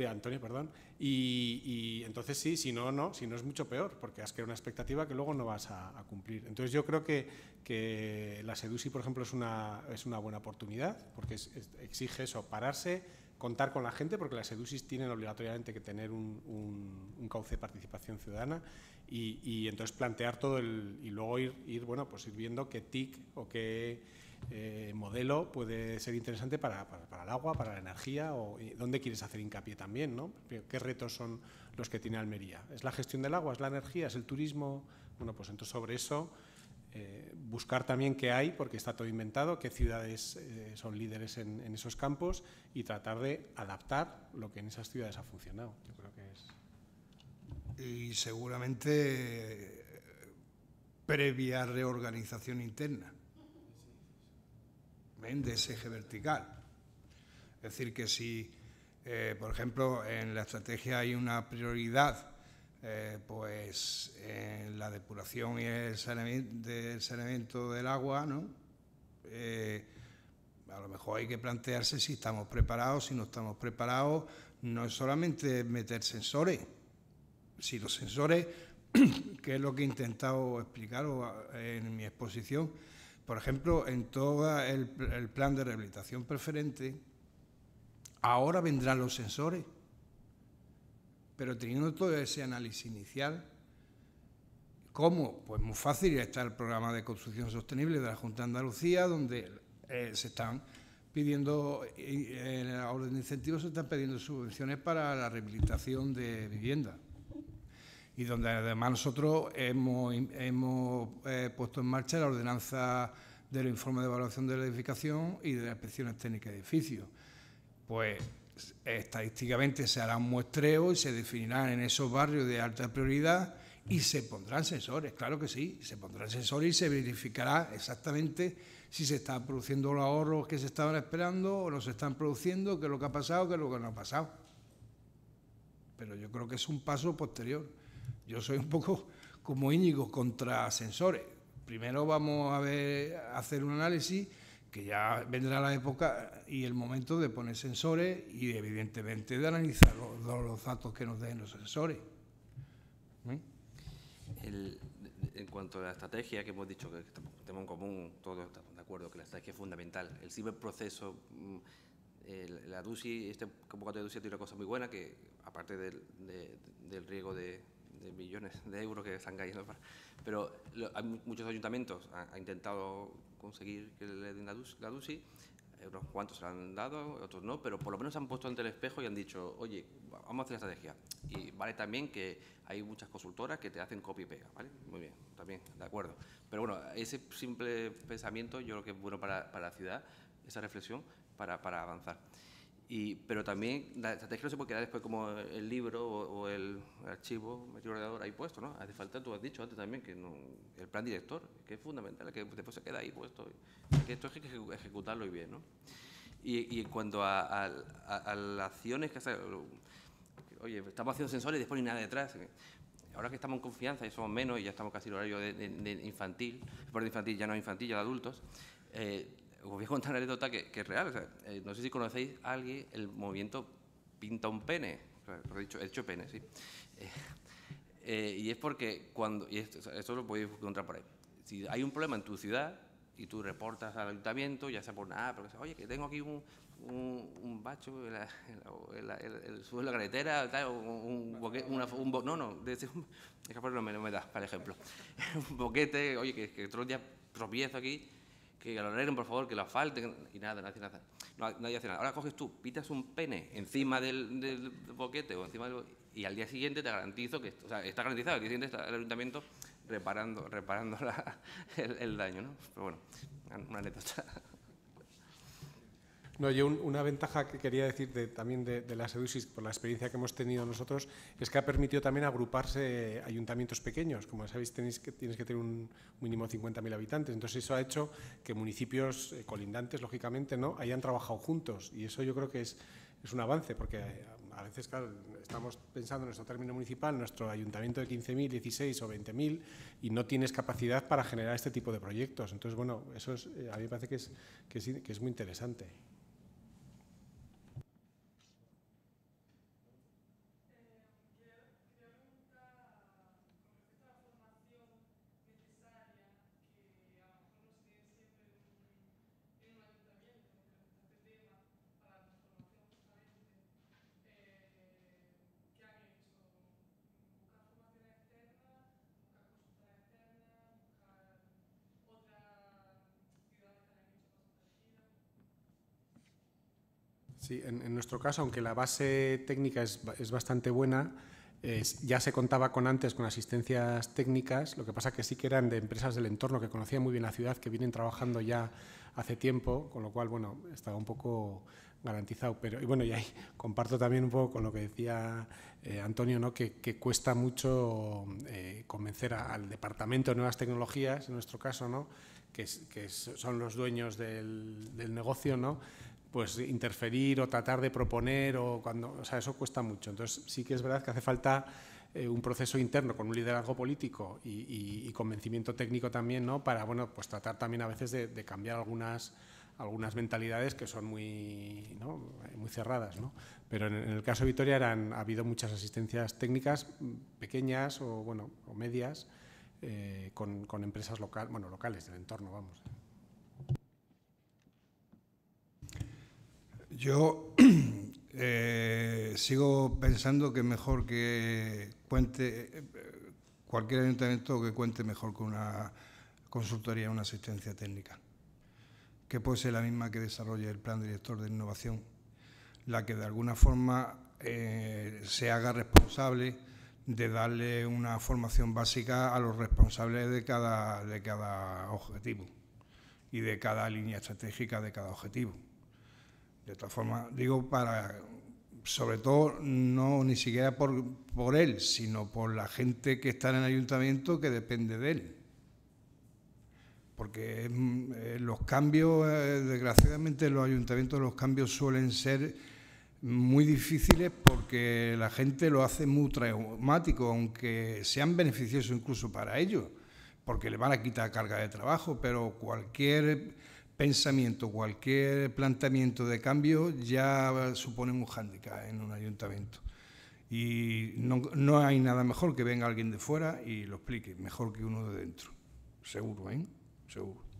Antonio, perdón, y entonces sí, si no es mucho peor, porque has creado una expectativa que luego no vas a cumplir. Entonces yo creo que la SEDUSI, por ejemplo, es una buena oportunidad, porque exige eso, pararse, contar con la gente, porque las SEDUSIs tienen obligatoriamente que tener un cauce de participación ciudadana y entonces plantear todo y luego ir viendo qué TIC o qué modelo puede ser interesante para el agua, para la energía o dónde quieres hacer hincapié también, ¿no? ¿Qué retos son los que tiene Almería? ¿Es la gestión del agua? ¿Es la energía? ¿Es el turismo? Bueno, pues entonces sobre eso buscar también qué hay, porque está todo inventado, qué ciudades son líderes en esos campos y tratar de adaptar lo que en esas ciudades ha funcionado. Yo creo que es... Y seguramente previa reorganización interna de ese eje vertical. Es decir, que si, por ejemplo, en la estrategia hay una prioridad, pues en la depuración y el saneamiento del agua, ¿no? A lo mejor hay que plantearse si estamos preparados, si no estamos preparados. No es solamente meter sensores, si los sensores, que es lo que he intentado explicar en mi exposición, por ejemplo, en todo el plan de rehabilitación preferente, ahora vendrán los sensores, pero teniendo todo ese análisis inicial, ¿cómo? Pues muy fácil, está el programa de construcción sostenible de la Junta de Andalucía, donde se están pidiendo, en la orden de incentivos se están pidiendo subvenciones para la rehabilitación de viviendas. Y donde además nosotros hemos puesto en marcha la ordenanza del informe de evaluación de la edificación y de las inspecciones técnicas de edificios. Pues estadísticamente se hará un muestreo y se definirán en esos barrios de alta prioridad y se pondrán sensores, claro que sí, se pondrán sensores y se verificará exactamente si se están produciendo los ahorros que se estaban esperando o no se están produciendo, qué es lo que ha pasado, qué es lo que no ha pasado. Pero yo creo que es un paso posterior. Yo soy un poco como Íñigo contra sensores. Primero vamos a hacer un análisis, que ya vendrá la época y el momento de poner sensores y evidentemente de analizar los datos que nos den los sensores. En cuanto a la estrategia, que hemos dicho que tenemos en común, todos estamos de acuerdo que la estrategia es fundamental. El ciberproceso, la DUSI, este convocatorio de DUSI tiene una cosa muy buena, que aparte del riesgo de millones de euros que están cayendo, pero hay muchos ayuntamientos han intentado conseguir que le den la DUSI, unos cuantos se la han dado, otros no, pero por lo menos se han puesto ante el espejo y han dicho, oye, vamos a hacer la estrategia. Y vale también que hay muchas consultoras que te hacen copia y pega, ¿vale? Muy bien, también, de acuerdo. Pero bueno, ese simple pensamiento yo creo que es bueno para la ciudad, esa reflexión, para avanzar. Pero también la estrategia no se puede quedar después como el libro o el archivo ordenador ahí puesto, ¿no? Hace falta, tú has dicho antes también, que no, el plan director, que es fundamental, que después se queda ahí puesto, que esto hay que ejecutarlo y bien, ¿no? Y en cuanto a las acciones que hacer, oye, estamos haciendo sensores y después ni nada detrás. Ahora que estamos en confianza y somos menos y ya estamos casi en horario de infantil, después de infantil ya no es infantil, ya de adultos, os voy a contar una anécdota que es real. O sea, no sé si conocéis a alguien el movimiento Pinta un Pene. He dicho pene, sí. Y es porque esto lo podéis encontrar por ahí. Si hay un problema en tu ciudad, y tú reportas al ayuntamiento, ya sea por nada, pero oye, que tengo aquí un bacho en el suelo de la carretera, tal, un boquete, es que no me da, para ejemplo, un boquete, oye, que otros días tropiezo aquí, que lo arreglen, por favor, que lo asfalten, y nada, nadie hace nada. Ahora coges tú, pitas un pene encima del boquete o encima y al día siguiente te garantizo que, o sea, está garantizado, al día siguiente está el ayuntamiento reparando el daño, ¿no? Pero bueno, una anécdota. No, yo una ventaja que quería decir también de la SEDUSIS, por la experiencia que hemos tenido nosotros, es que ha permitido también agruparse ayuntamientos pequeños. Como sabéis, tienes que tener un mínimo de 50.000 habitantes. Entonces, eso ha hecho que municipios colindantes, lógicamente, ¿no?, hayan trabajado juntos. Y eso yo creo que es un avance, porque a veces, claro, estamos pensando en nuestro término municipal, nuestro ayuntamiento de 15.000, 16 o 20.000, y no tienes capacidad para generar este tipo de proyectos. Entonces, bueno, eso a mí me parece que es muy interesante. Sí, en nuestro caso, aunque la base técnica es bastante buena, ya se contaba antes con asistencias técnicas, lo que pasa que sí que eran de empresas del entorno que conocían muy bien la ciudad, que vienen trabajando ya hace tiempo, con lo cual, bueno, estaba un poco garantizado. Pero, y bueno, y ahí comparto también un poco con lo que decía Antonio, ¿no?, que cuesta mucho convencer al Departamento de Nuevas Tecnologías, en nuestro caso, ¿no?, que son los dueños del negocio, ¿no?, pues interferir o tratar de proponer, o sea, eso cuesta mucho. Entonces, sí que es verdad que hace falta un proceso interno con un liderazgo político y convencimiento técnico también, ¿no?, para, bueno, pues tratar también a veces de cambiar algunas mentalidades que son muy cerradas, ¿no? Pero en el caso de Vitoria ha habido muchas asistencias técnicas pequeñas o medias con empresas locales del entorno, vamos. Yo sigo pensando que mejor que cuente cualquier ayuntamiento que cuente mejor con una consultoría, una asistencia técnica, que puede ser la misma que desarrolle el plan director de innovación, la que de alguna forma se haga responsable de darle una formación básica a los responsables de cada objetivo y de cada línea estratégica de cada objetivo. De todas formas, digo, sobre todo, no ni siquiera por él, sino por la gente que está en el ayuntamiento que depende de él. Porque los cambios, desgraciadamente en los ayuntamientos los cambios suelen ser muy difíciles porque la gente lo hace muy traumático, aunque sean beneficiosos incluso para ellos, porque le van a quitar carga de trabajo, pero cualquier pensamiento, cualquier planteamiento de cambio ya supone un hándicap en un ayuntamiento. Y no hay nada mejor que venga alguien de fuera y lo explique, mejor que uno de dentro. Seguro, ¿eh? Seguro.